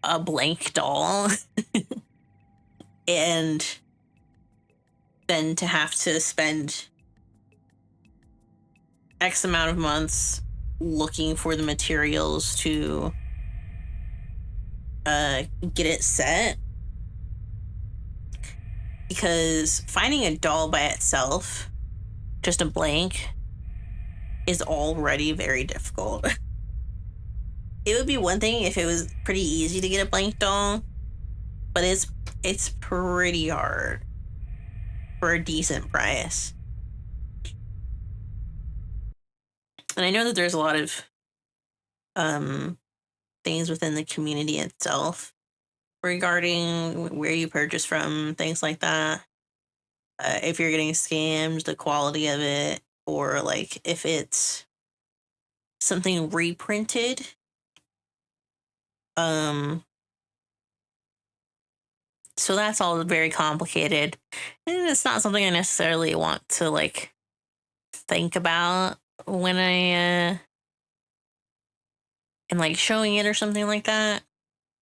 a blank doll and then to have to spend X amount of months looking for the materials to get it set. Because finding a doll by itself, just a blank, is already very difficult. It would be one thing if it was pretty easy to get a blank doll, but it's pretty hard for a decent price. And I know that there's a lot of things within the community itself regarding where you purchase from, things like that. If you're getting scammed, the quality of it, or like if it's something reprinted. So that's all very complicated, and it's not something I necessarily want to like think about when I am like showing it or something like that.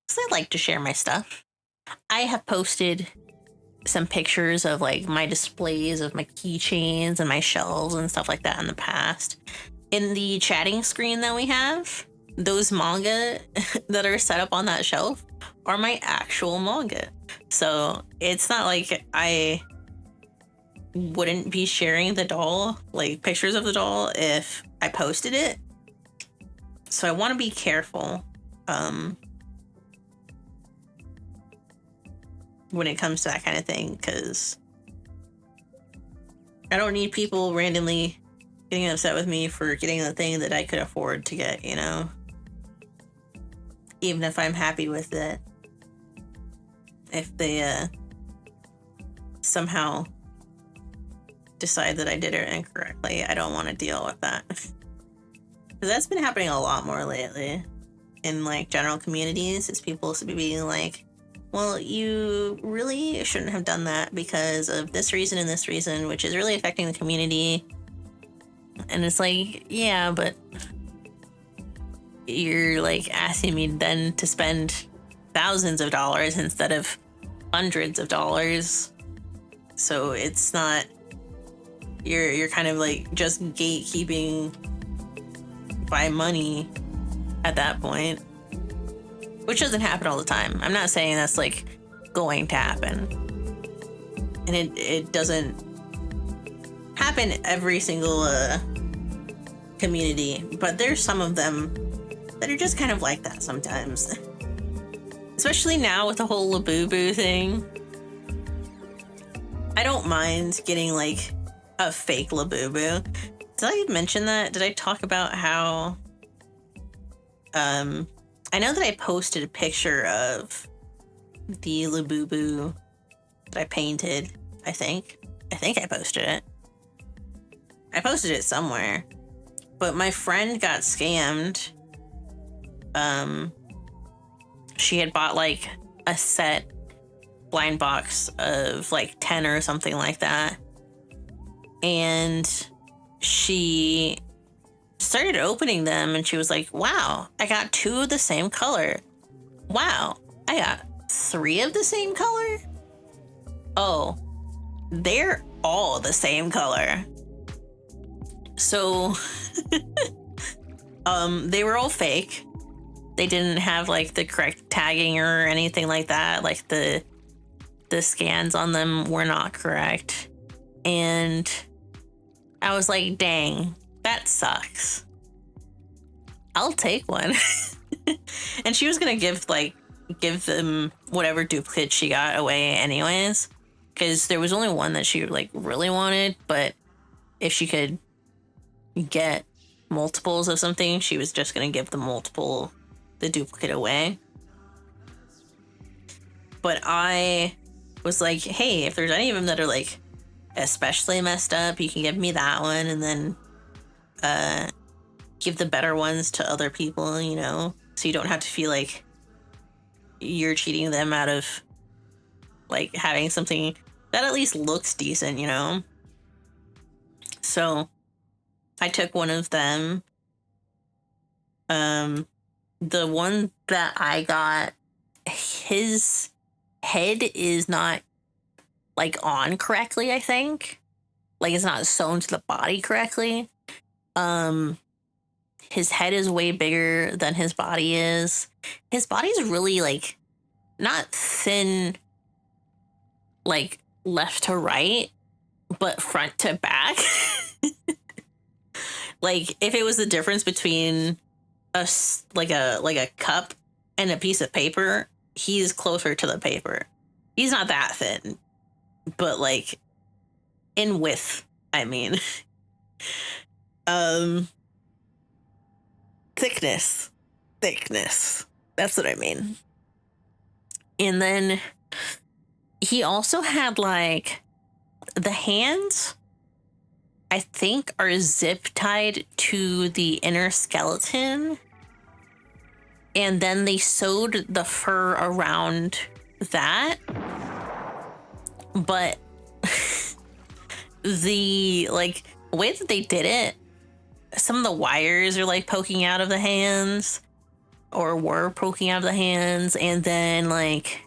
Because I like to share my stuff. I have posted some pictures of like my displays of my keychains and my shelves and stuff like that in the past. In the chatting screen that we have, those manga that are set up on that shelf are my actual manga. So it's not like I wouldn't be sharing the doll, like pictures of the doll, if I posted it. So I want to be careful when it comes to that kind of thing, because I don't need people randomly getting upset with me for getting the thing that I could afford to get, you know? Even if I'm happy with it. If they somehow decide that I did it incorrectly, I don't want to deal with that. Because that's been happening a lot more lately in like general communities, is people being like, well, you really shouldn't have done that because of this reason and this reason, which is really affecting the community. And it's like, yeah, but you're like asking me then to spend thousands of dollars instead of hundreds of dollars. So it's not, you're kind of like just gatekeeping by money at that point, which doesn't happen all the time. I'm not saying that's like going to happen, and it doesn't happen every single community, but there's some of them that are just kind of like that sometimes. Especially now with the whole Labubu thing. I don't mind getting like a fake Labubu. Did I mention that? Did I talk about how I know that I posted a picture of the Labubu that I painted, I think I posted it. I posted it somewhere. But my friend got scammed. She had bought like a set blind box of like 10 or something like that. And she started opening them and she was like, wow, I got 2 of the same color. Wow, I got 3 of the same color. Oh, they're all the same color. So they were all fake. They didn't have like the correct tagging or anything like that. Like the scans on them were not correct. And I was like, dang, that sucks. I'll take one. And she was gonna give them whatever duplicate she got away anyways, because there was only one that she like really wanted. But if she could get multiples of something, she was just gonna give the duplicate away. But I was like, hey, if there's any of them that are like especially messed up, you can give me that one, and then give the better ones to other people, you know, so you don't have to feel like you're cheating them out of like having something that at least looks decent, you know. So I took one of them. The one that I got, his head is not like on correctly, I think. Like it's not sewn to the body correctly. His head is way bigger than his body is. His body's really like not thin like left to right, but front to back. Like if it was the difference between a cup and a piece of paper, he's closer to the paper. He's not that thin, but like in width, I mean. Thickness. That's what I mean. And then he also had like the hands, I think, are zip tied to the inner skeleton. And then they sewed the fur around that. But the way that they did it, some of the wires are like poking out of the hands, or were poking out of the hands, and then like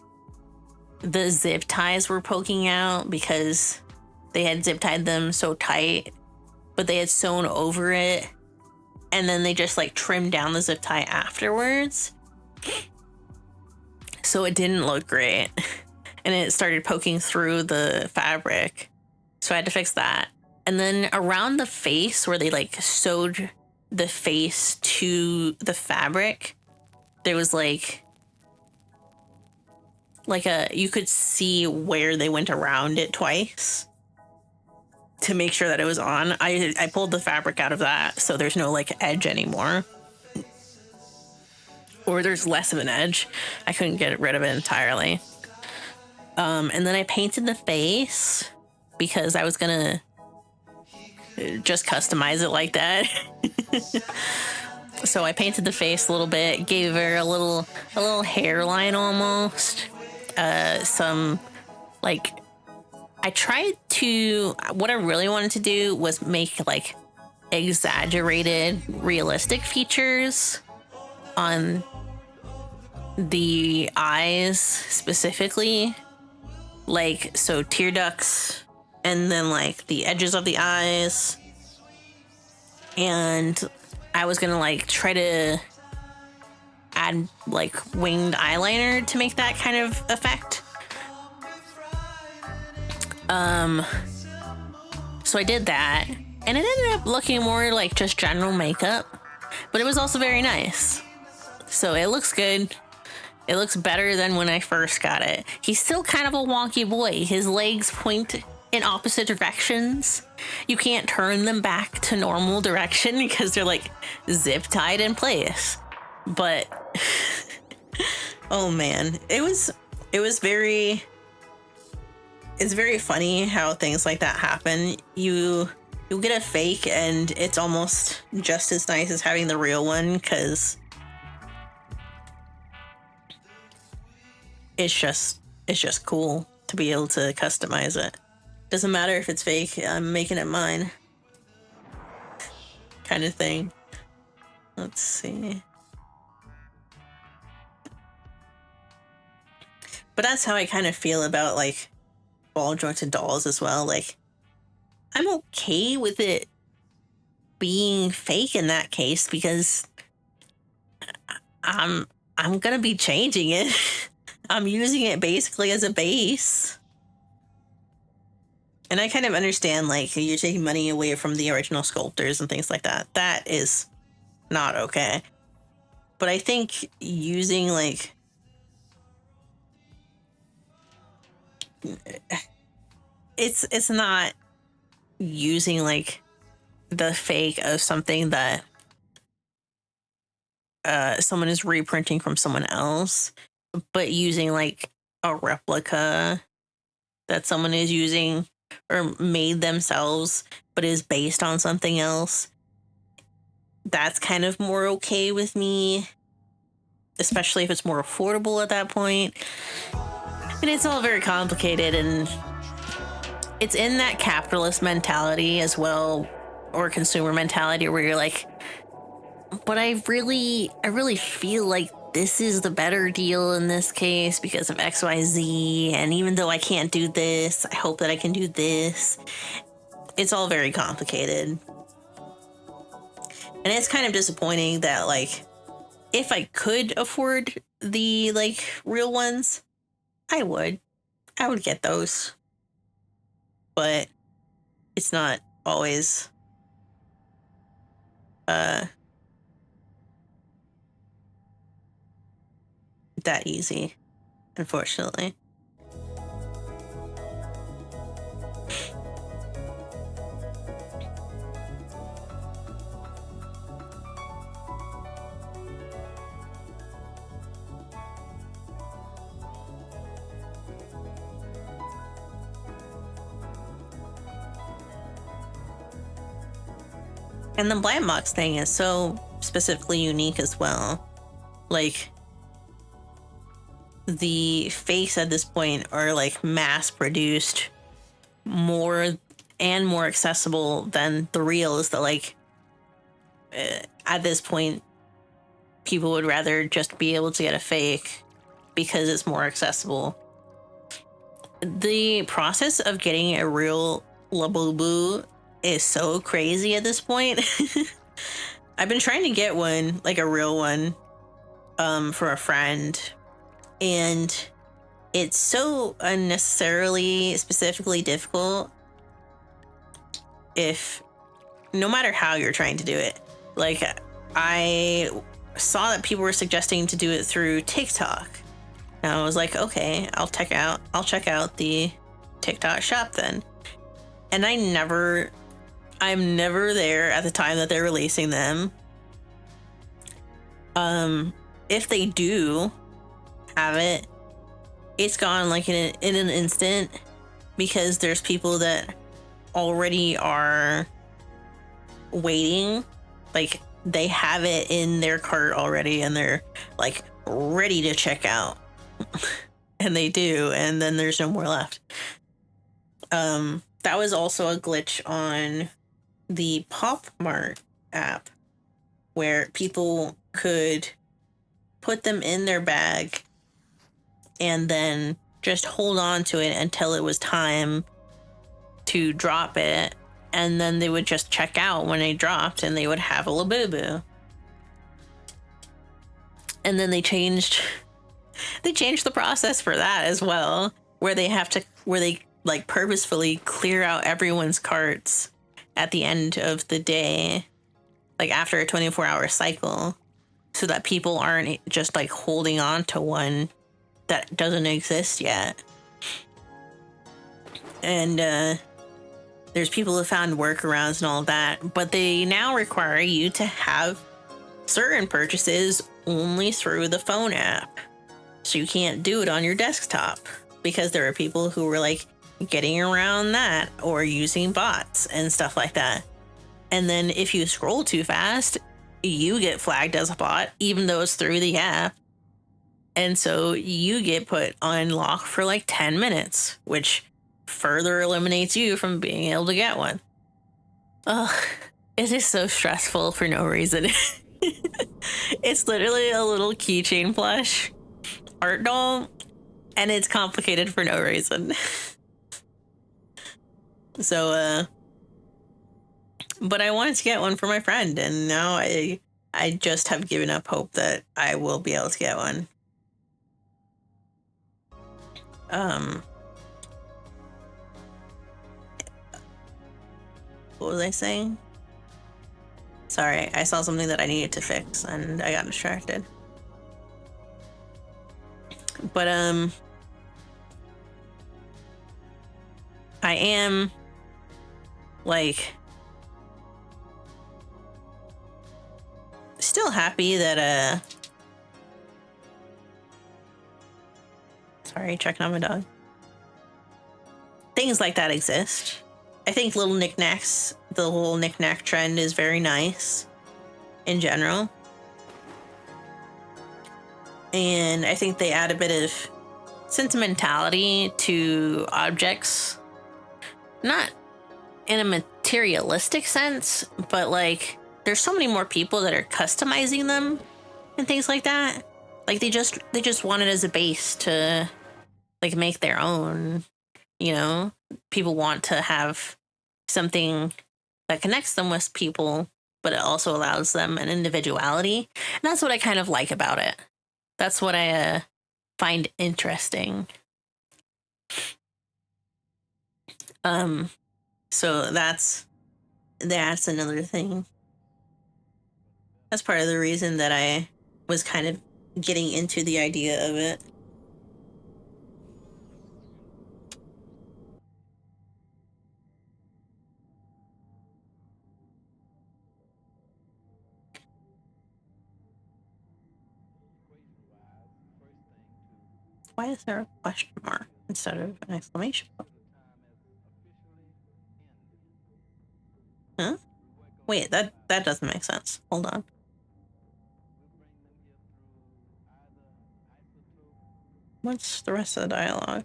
the zip ties were poking out because they had zip tied them so tight, but they had sewn over it, and then they just like trimmed down the zip tie afterwards, so it didn't look great. And it started poking through the fabric, so I had to fix that. And then around the face, where they like sewed the face to the fabric, there was like you could see where they went around it twice to make sure that it was on. I pulled the fabric out of that, so there's no like edge anymore, or there's less of an edge. I couldn't get rid of it entirely. And then I painted the face because I was gonna just customize it like that. So I painted the face a little bit, gave her a little hairline almost. Some like, what I really wanted to do was make like exaggerated realistic features on the eyes specifically, like so tear ducts, and then like the edges of the eyes. And I was gonna like try to add like winged eyeliner to make that kind of effect. So I did that, and it ended up looking more like just general makeup, but it was also very nice. So it looks good. It looks better than when I first got it. He's still kind of a wonky boy. His legs point in opposite directions. You can't turn them back to normal direction because they're like zip tied in place. But oh man, it's very funny how things like that happen. You get a fake and it's almost just as nice as having the real one because it's just cool to be able to customize it. Doesn't matter if it's fake, I'm making it mine. Kind of thing. Let's see. But that's how I kind of feel about like ball jointed dolls as well. Like, I'm okay with it being fake in that case because I'm gonna be changing it. I'm using it basically as a base. And I kind of understand, like, you're taking money away from the original sculptors and things like that. That is not okay. But I think using, like, it's not using, like, the fake of something that someone is reprinting from someone else, but using, like, a replica that someone is using or made themselves but is based on something else. That's kind of more okay with me, especially if it's more affordable at that point. And it's all very complicated, and it's in that capitalist mentality as well, or consumer mentality, where you're like, but I really feel like this is the better deal in this case because of XYZ, and even though I can't do this, I hope that I can do this. It's all very complicated. And it's kind of disappointing that, like, if I could afford the, like, real ones, I would get those. But it's not always that easy, unfortunately. And the blind box thing is so specifically unique as well. Like, the fakes at this point are like mass produced more and more accessible than the reals that, like, at this point people would rather just be able to get a fake because it's more accessible. The process of getting a real Labubu is so crazy at this point. I've been trying to get one, like a real one, for a friend, and it's so unnecessarily specifically difficult if no matter how you're trying to do it. Like, I saw that people were suggesting to do it through TikTok, and I was like, okay, I'll check out the TikTok shop then. And I'm never there at the time that they're releasing them. If they do have it, it's gone like in an instant, because there's people that already are waiting. Like, they have it in their cart already and they're like ready to check out. And they do, and then there's no more left. That was also a glitch on the Pop Mart app, where people could put them in their bag and then just hold on to it until it was time to drop it, and then they would just check out when they dropped and they would have a Labubu. And then they changed the process for that as well, where they like purposefully clear out everyone's carts at the end of the day, like after a 24-hour cycle, so that people aren't just like holding on to one that doesn't exist yet. And there's people who found workarounds and all that, but they now require you to have certain purchases only through the phone app. So you can't do it on your desktop because there are people who were like getting around that or using bots and stuff like that. And then if you scroll too fast, you get flagged as a bot, even though it's through the app. And so you get put on lock for like 10 minutes, which further eliminates you from being able to get one. Ugh, it is so stressful for no reason. It's literally a little keychain plush art doll, and it's complicated for no reason. So, but I wanted to get one for my friend, and now I just have given up hope that I will be able to get one. What was I saying? Sorry, I saw something that I needed to fix and I got distracted. But I am like still happy that sorry, checking on my dog. Things like that exist. I think little knickknacks, the whole knickknack trend is very nice in general. And I think they add a bit of sentimentality to objects. Not in a materialistic sense, but like there's so many more people that are customizing them and things like that. Like they just want it as a base to like make their own, you know? People want to have something that connects them with people, but it also allows them an individuality. And that's what I kind of like about it. That's what I find interesting. So that's another thing. That's part of the reason that I was kind of getting into the idea of it. Why is there a question mark instead of an exclamation point? Huh? Wait, that doesn't make sense. Hold on. What's the rest of the dialogue?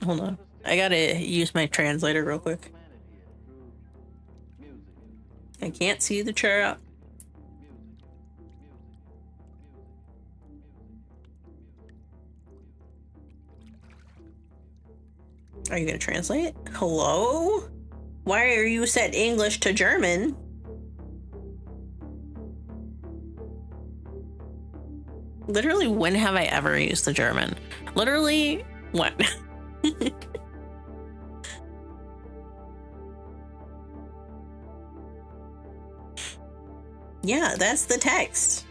Hold on. I gotta use my translator real quick. I can't see the chat. Are you gonna translate? Hello? Why are you set English to German? Literally, when have I ever used the German? Literally, when? Yeah, that's the text.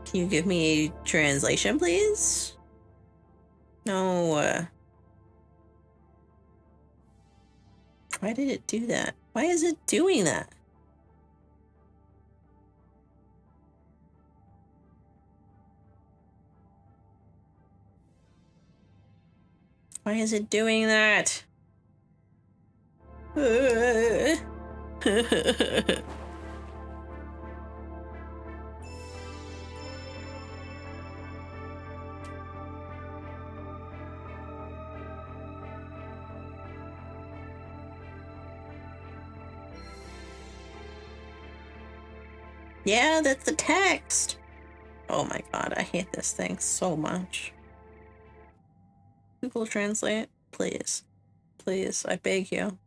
Can you give me a translation, please? No. Why did it do that? Why is it doing that? Why is it doing that? Yeah, that's the text. Oh my god, I hate this thing so much. Google Translate, please. Please, I beg you.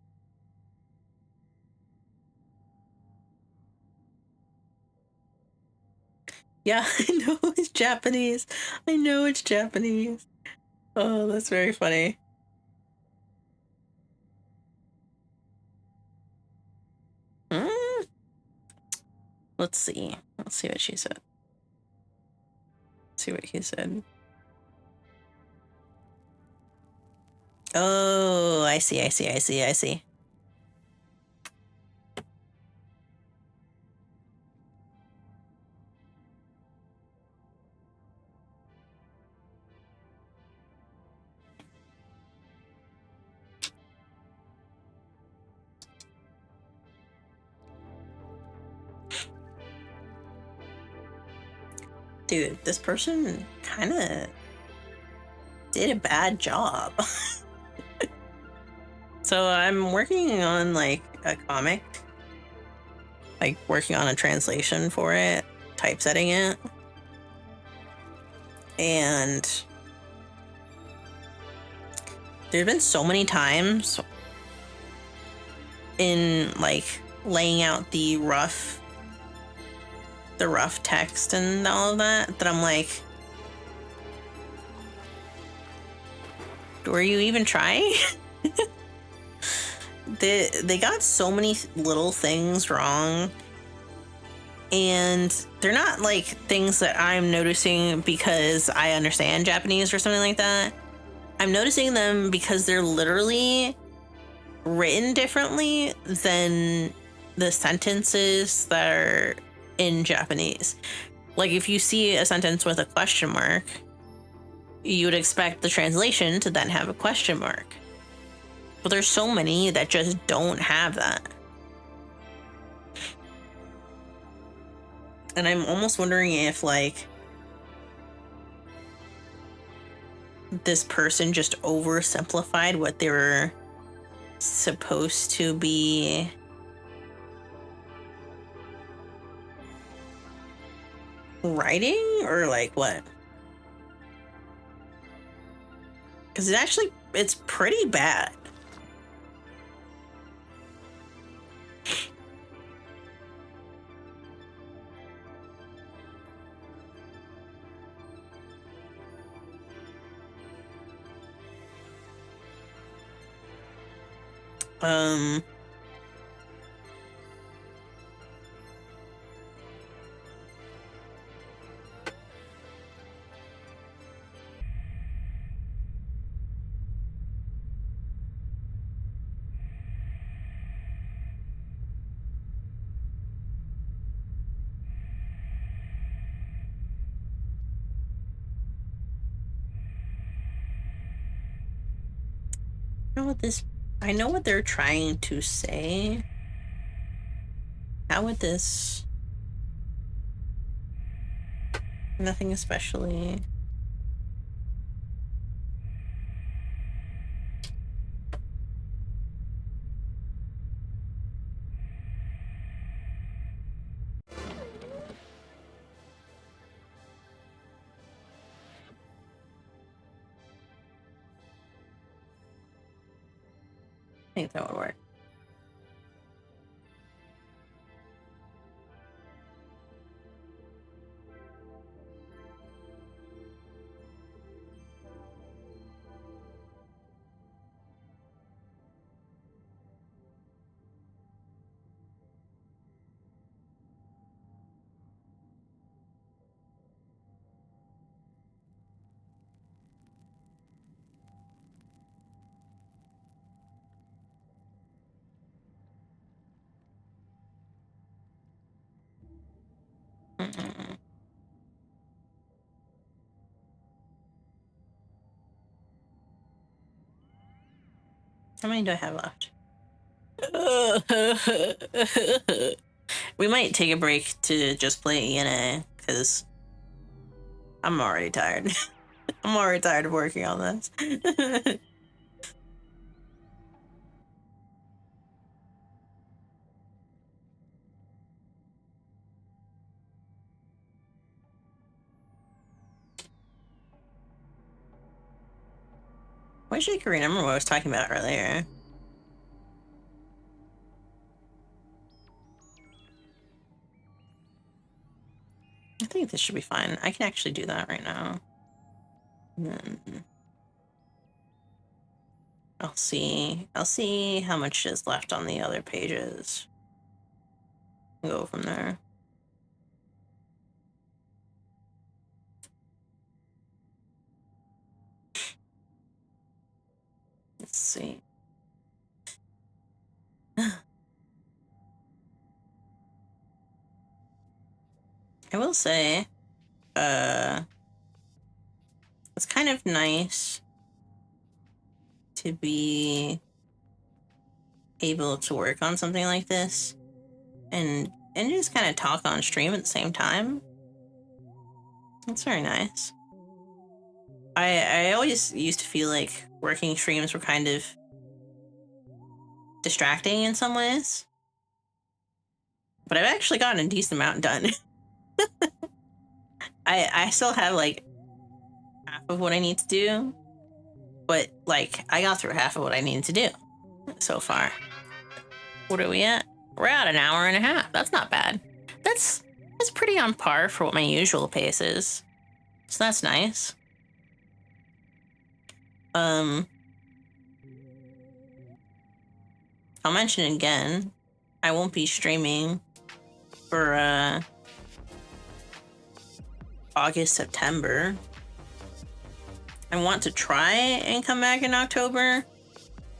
Yeah, I know it's Japanese. I know it's Japanese. Oh, that's very funny. Let's see. Let's see what she said. Let's see what he said. Oh, I see. Dude, this person kind of did a bad job. So I'm working on like a comic, like working on a translation for it, typesetting it. And there's been so many times in like laying out the rough text and all of that I'm like, were you even trying? They got so many little things wrong, and they're not like things that I'm noticing because I understand Japanese or something like that. I'm noticing them because they're literally written differently than the sentences that are in Japanese. Like if you see a sentence with a question mark, you would expect the translation to then have a question mark. But there's so many that just don't have that. And I'm almost wondering if like this person just oversimplified what they were supposed to be writing, or like what? Because it's pretty bad. I know what they're trying to say. How would this? Nothing especially. I think that would work. How many do I have left? We might take a break to just play ENA because I'm already tired. I'm already tired of working on this. Why should I remember what I was talking about earlier? I think this should be fine. I can actually do that right now. I'll see how much is left on the other pages. Go from there. see. I will say, it's kind of nice to be able to work on something like this and just kind of talk on stream at the same time. That's very nice. I always used to feel like working streams were kind of distracting in some ways, but I've actually gotten a decent amount done. I still have like half of what I need to do, but like I got through half of what I needed to do so far. What are we at? We're at an hour and a half. That's not bad. That's pretty on par for what my usual pace is. So that's nice. I'll mention it again. I won't be streaming for August, September. I want to try and come back in October,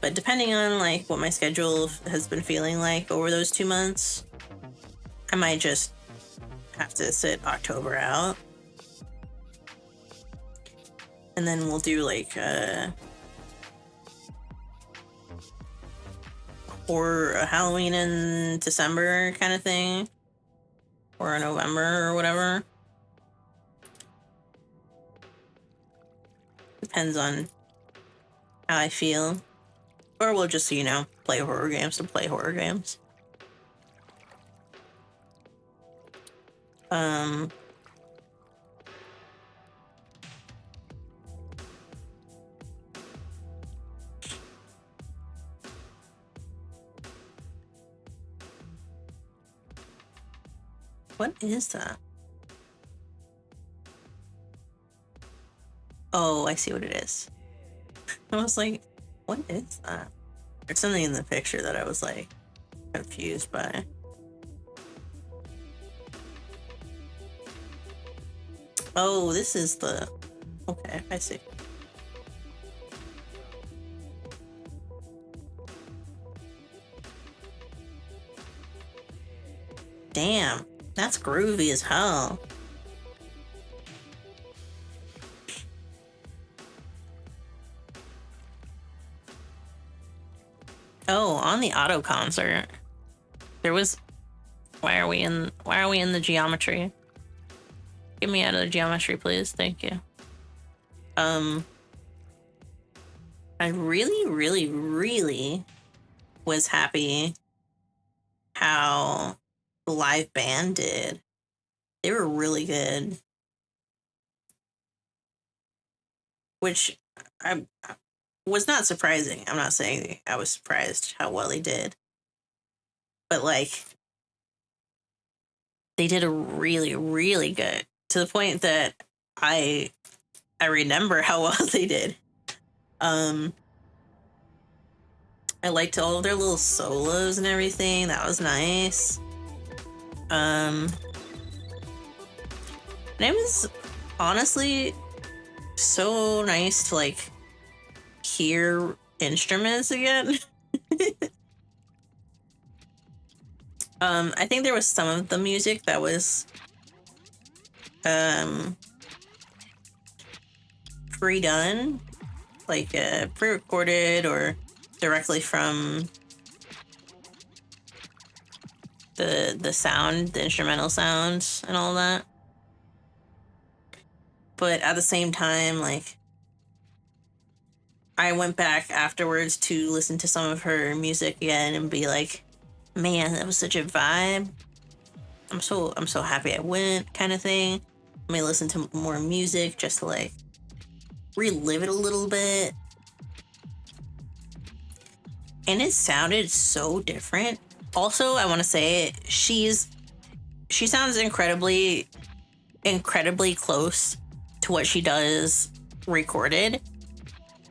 but depending on like what my schedule has been feeling like over those 2 months, I might just have to sit October out. And then we'll do like or a Halloween in December kind of thing, or a November or whatever. Depends on how I feel. Or we'll just, you know, play horror games to play horror games. What is that? Oh, I see what it is. I was like, what is that? There's something in the picture that I was like confused by. Oh, this is the... Okay, I see. Damn, that's groovy as hell. Oh, on the auto concert, there was... Why are we in the geometry? Get me out of the geometry, please. Thank you. I really, really, really was happy how the live band did. They were really good. Which I was not surprising. I'm not saying I was surprised how well they did. But like, they did a really, really good, to the point that I remember how well they did. I liked all of their little solos and everything. That was nice. And it was honestly so nice to like hear instruments again. I think there was some of the music that was pre-done, like pre-recorded or directly from the sound, the instrumental sounds and all that. But at the same time, like, I went back afterwards to listen to some of her music again and be like, man, that was such a vibe. I'm so happy I went, kind of thing. Let me listen to more music just to like relive it a little bit. And it sounded so different. Also, I want to say she sounds incredibly close to what she does recorded,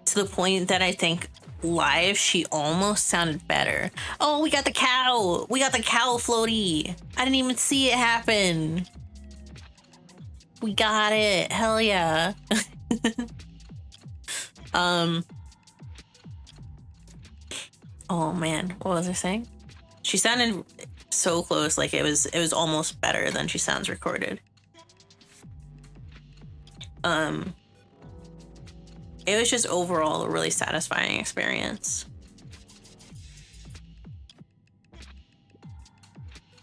to the point that I think live she almost sounded better. Oh, we got the cow floaty. I didn't even see it happen. We got it. Hell yeah. Oh man, what was I saying? She sounded so close, like it was almost better than she sounds recorded. It was just overall a really satisfying experience.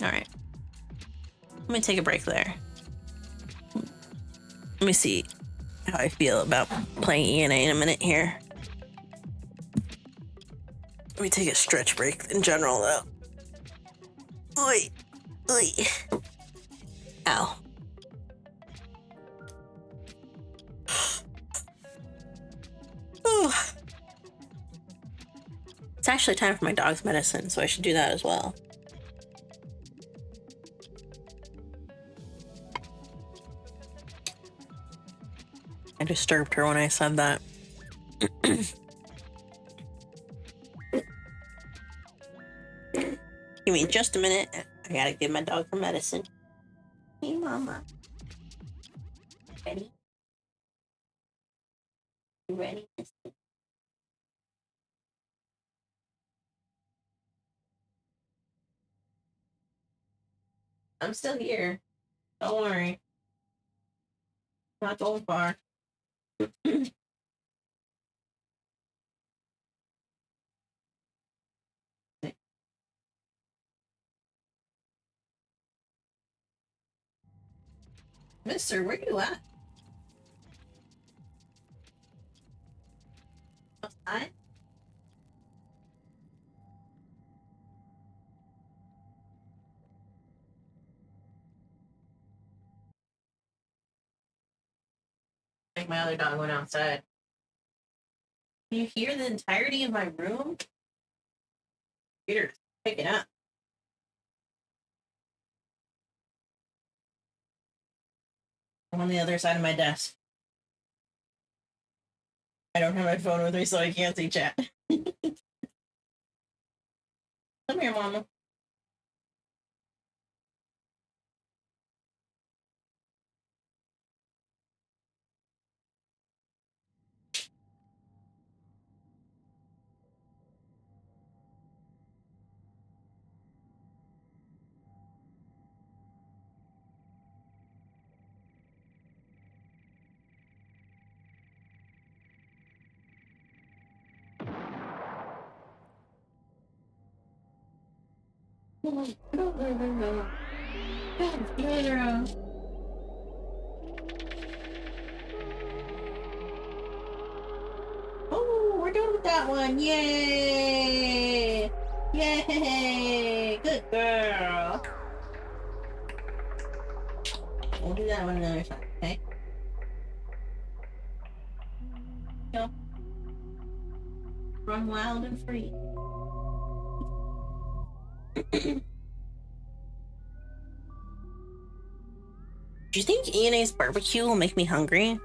All right, let me take a break there. Let me see how I feel about playing ENA in a minute here. Let me take a stretch break in general, though. Oi, oi. Ow. It's actually time for my dog's medicine, so I should do that as well. I disturbed her when I said that. Give me just a minute. I gotta give my dog her medicine. Hey, mama. Ready? You ready? I'm still here. Don't worry. Not going far. Mister, where you at? Outside? I think my other dog went outside. Can you hear the entirety of my room? Peter, pick it up. I'm on the other side of my desk. I don't have my phone with me, so I can't see chat. Come here, mama. Oh, we're done with that one. Yay! Yay! Good girl. We'll do that one another time, okay? Go. Run wild and free. Do you think ENA's barbecue will make me hungry?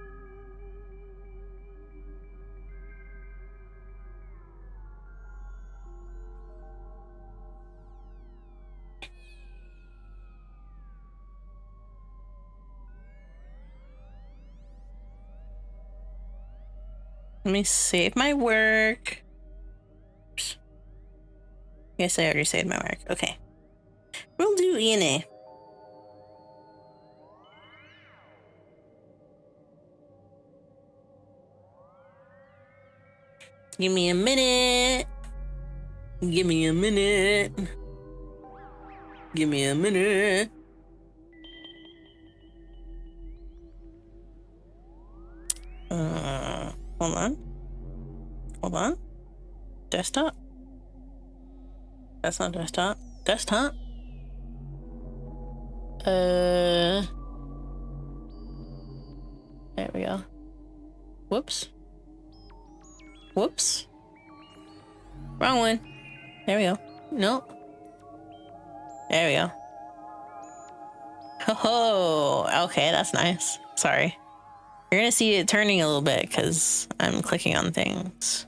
Let me save my work. Oops. Yes, I already saved my work. Okay. We'll do ENA. Give me a minute. Give me a minute. Give me a minute. Hold on. Hold on. Desktop. That's not desktop. Desktop. There we go. Whoops. Whoops. Wrong one. There we go. Nope. There we go. Oh, okay, that's nice. Sorry. You're gonna see it turning a little bit because I'm clicking on things.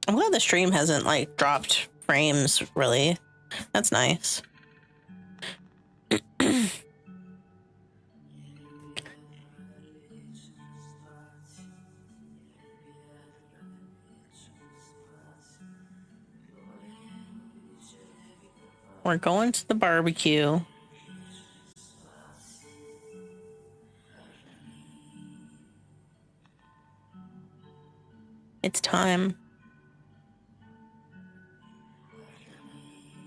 I'm glad the stream hasn't like dropped frames really. That's nice. We're going to the barbecue. It's time.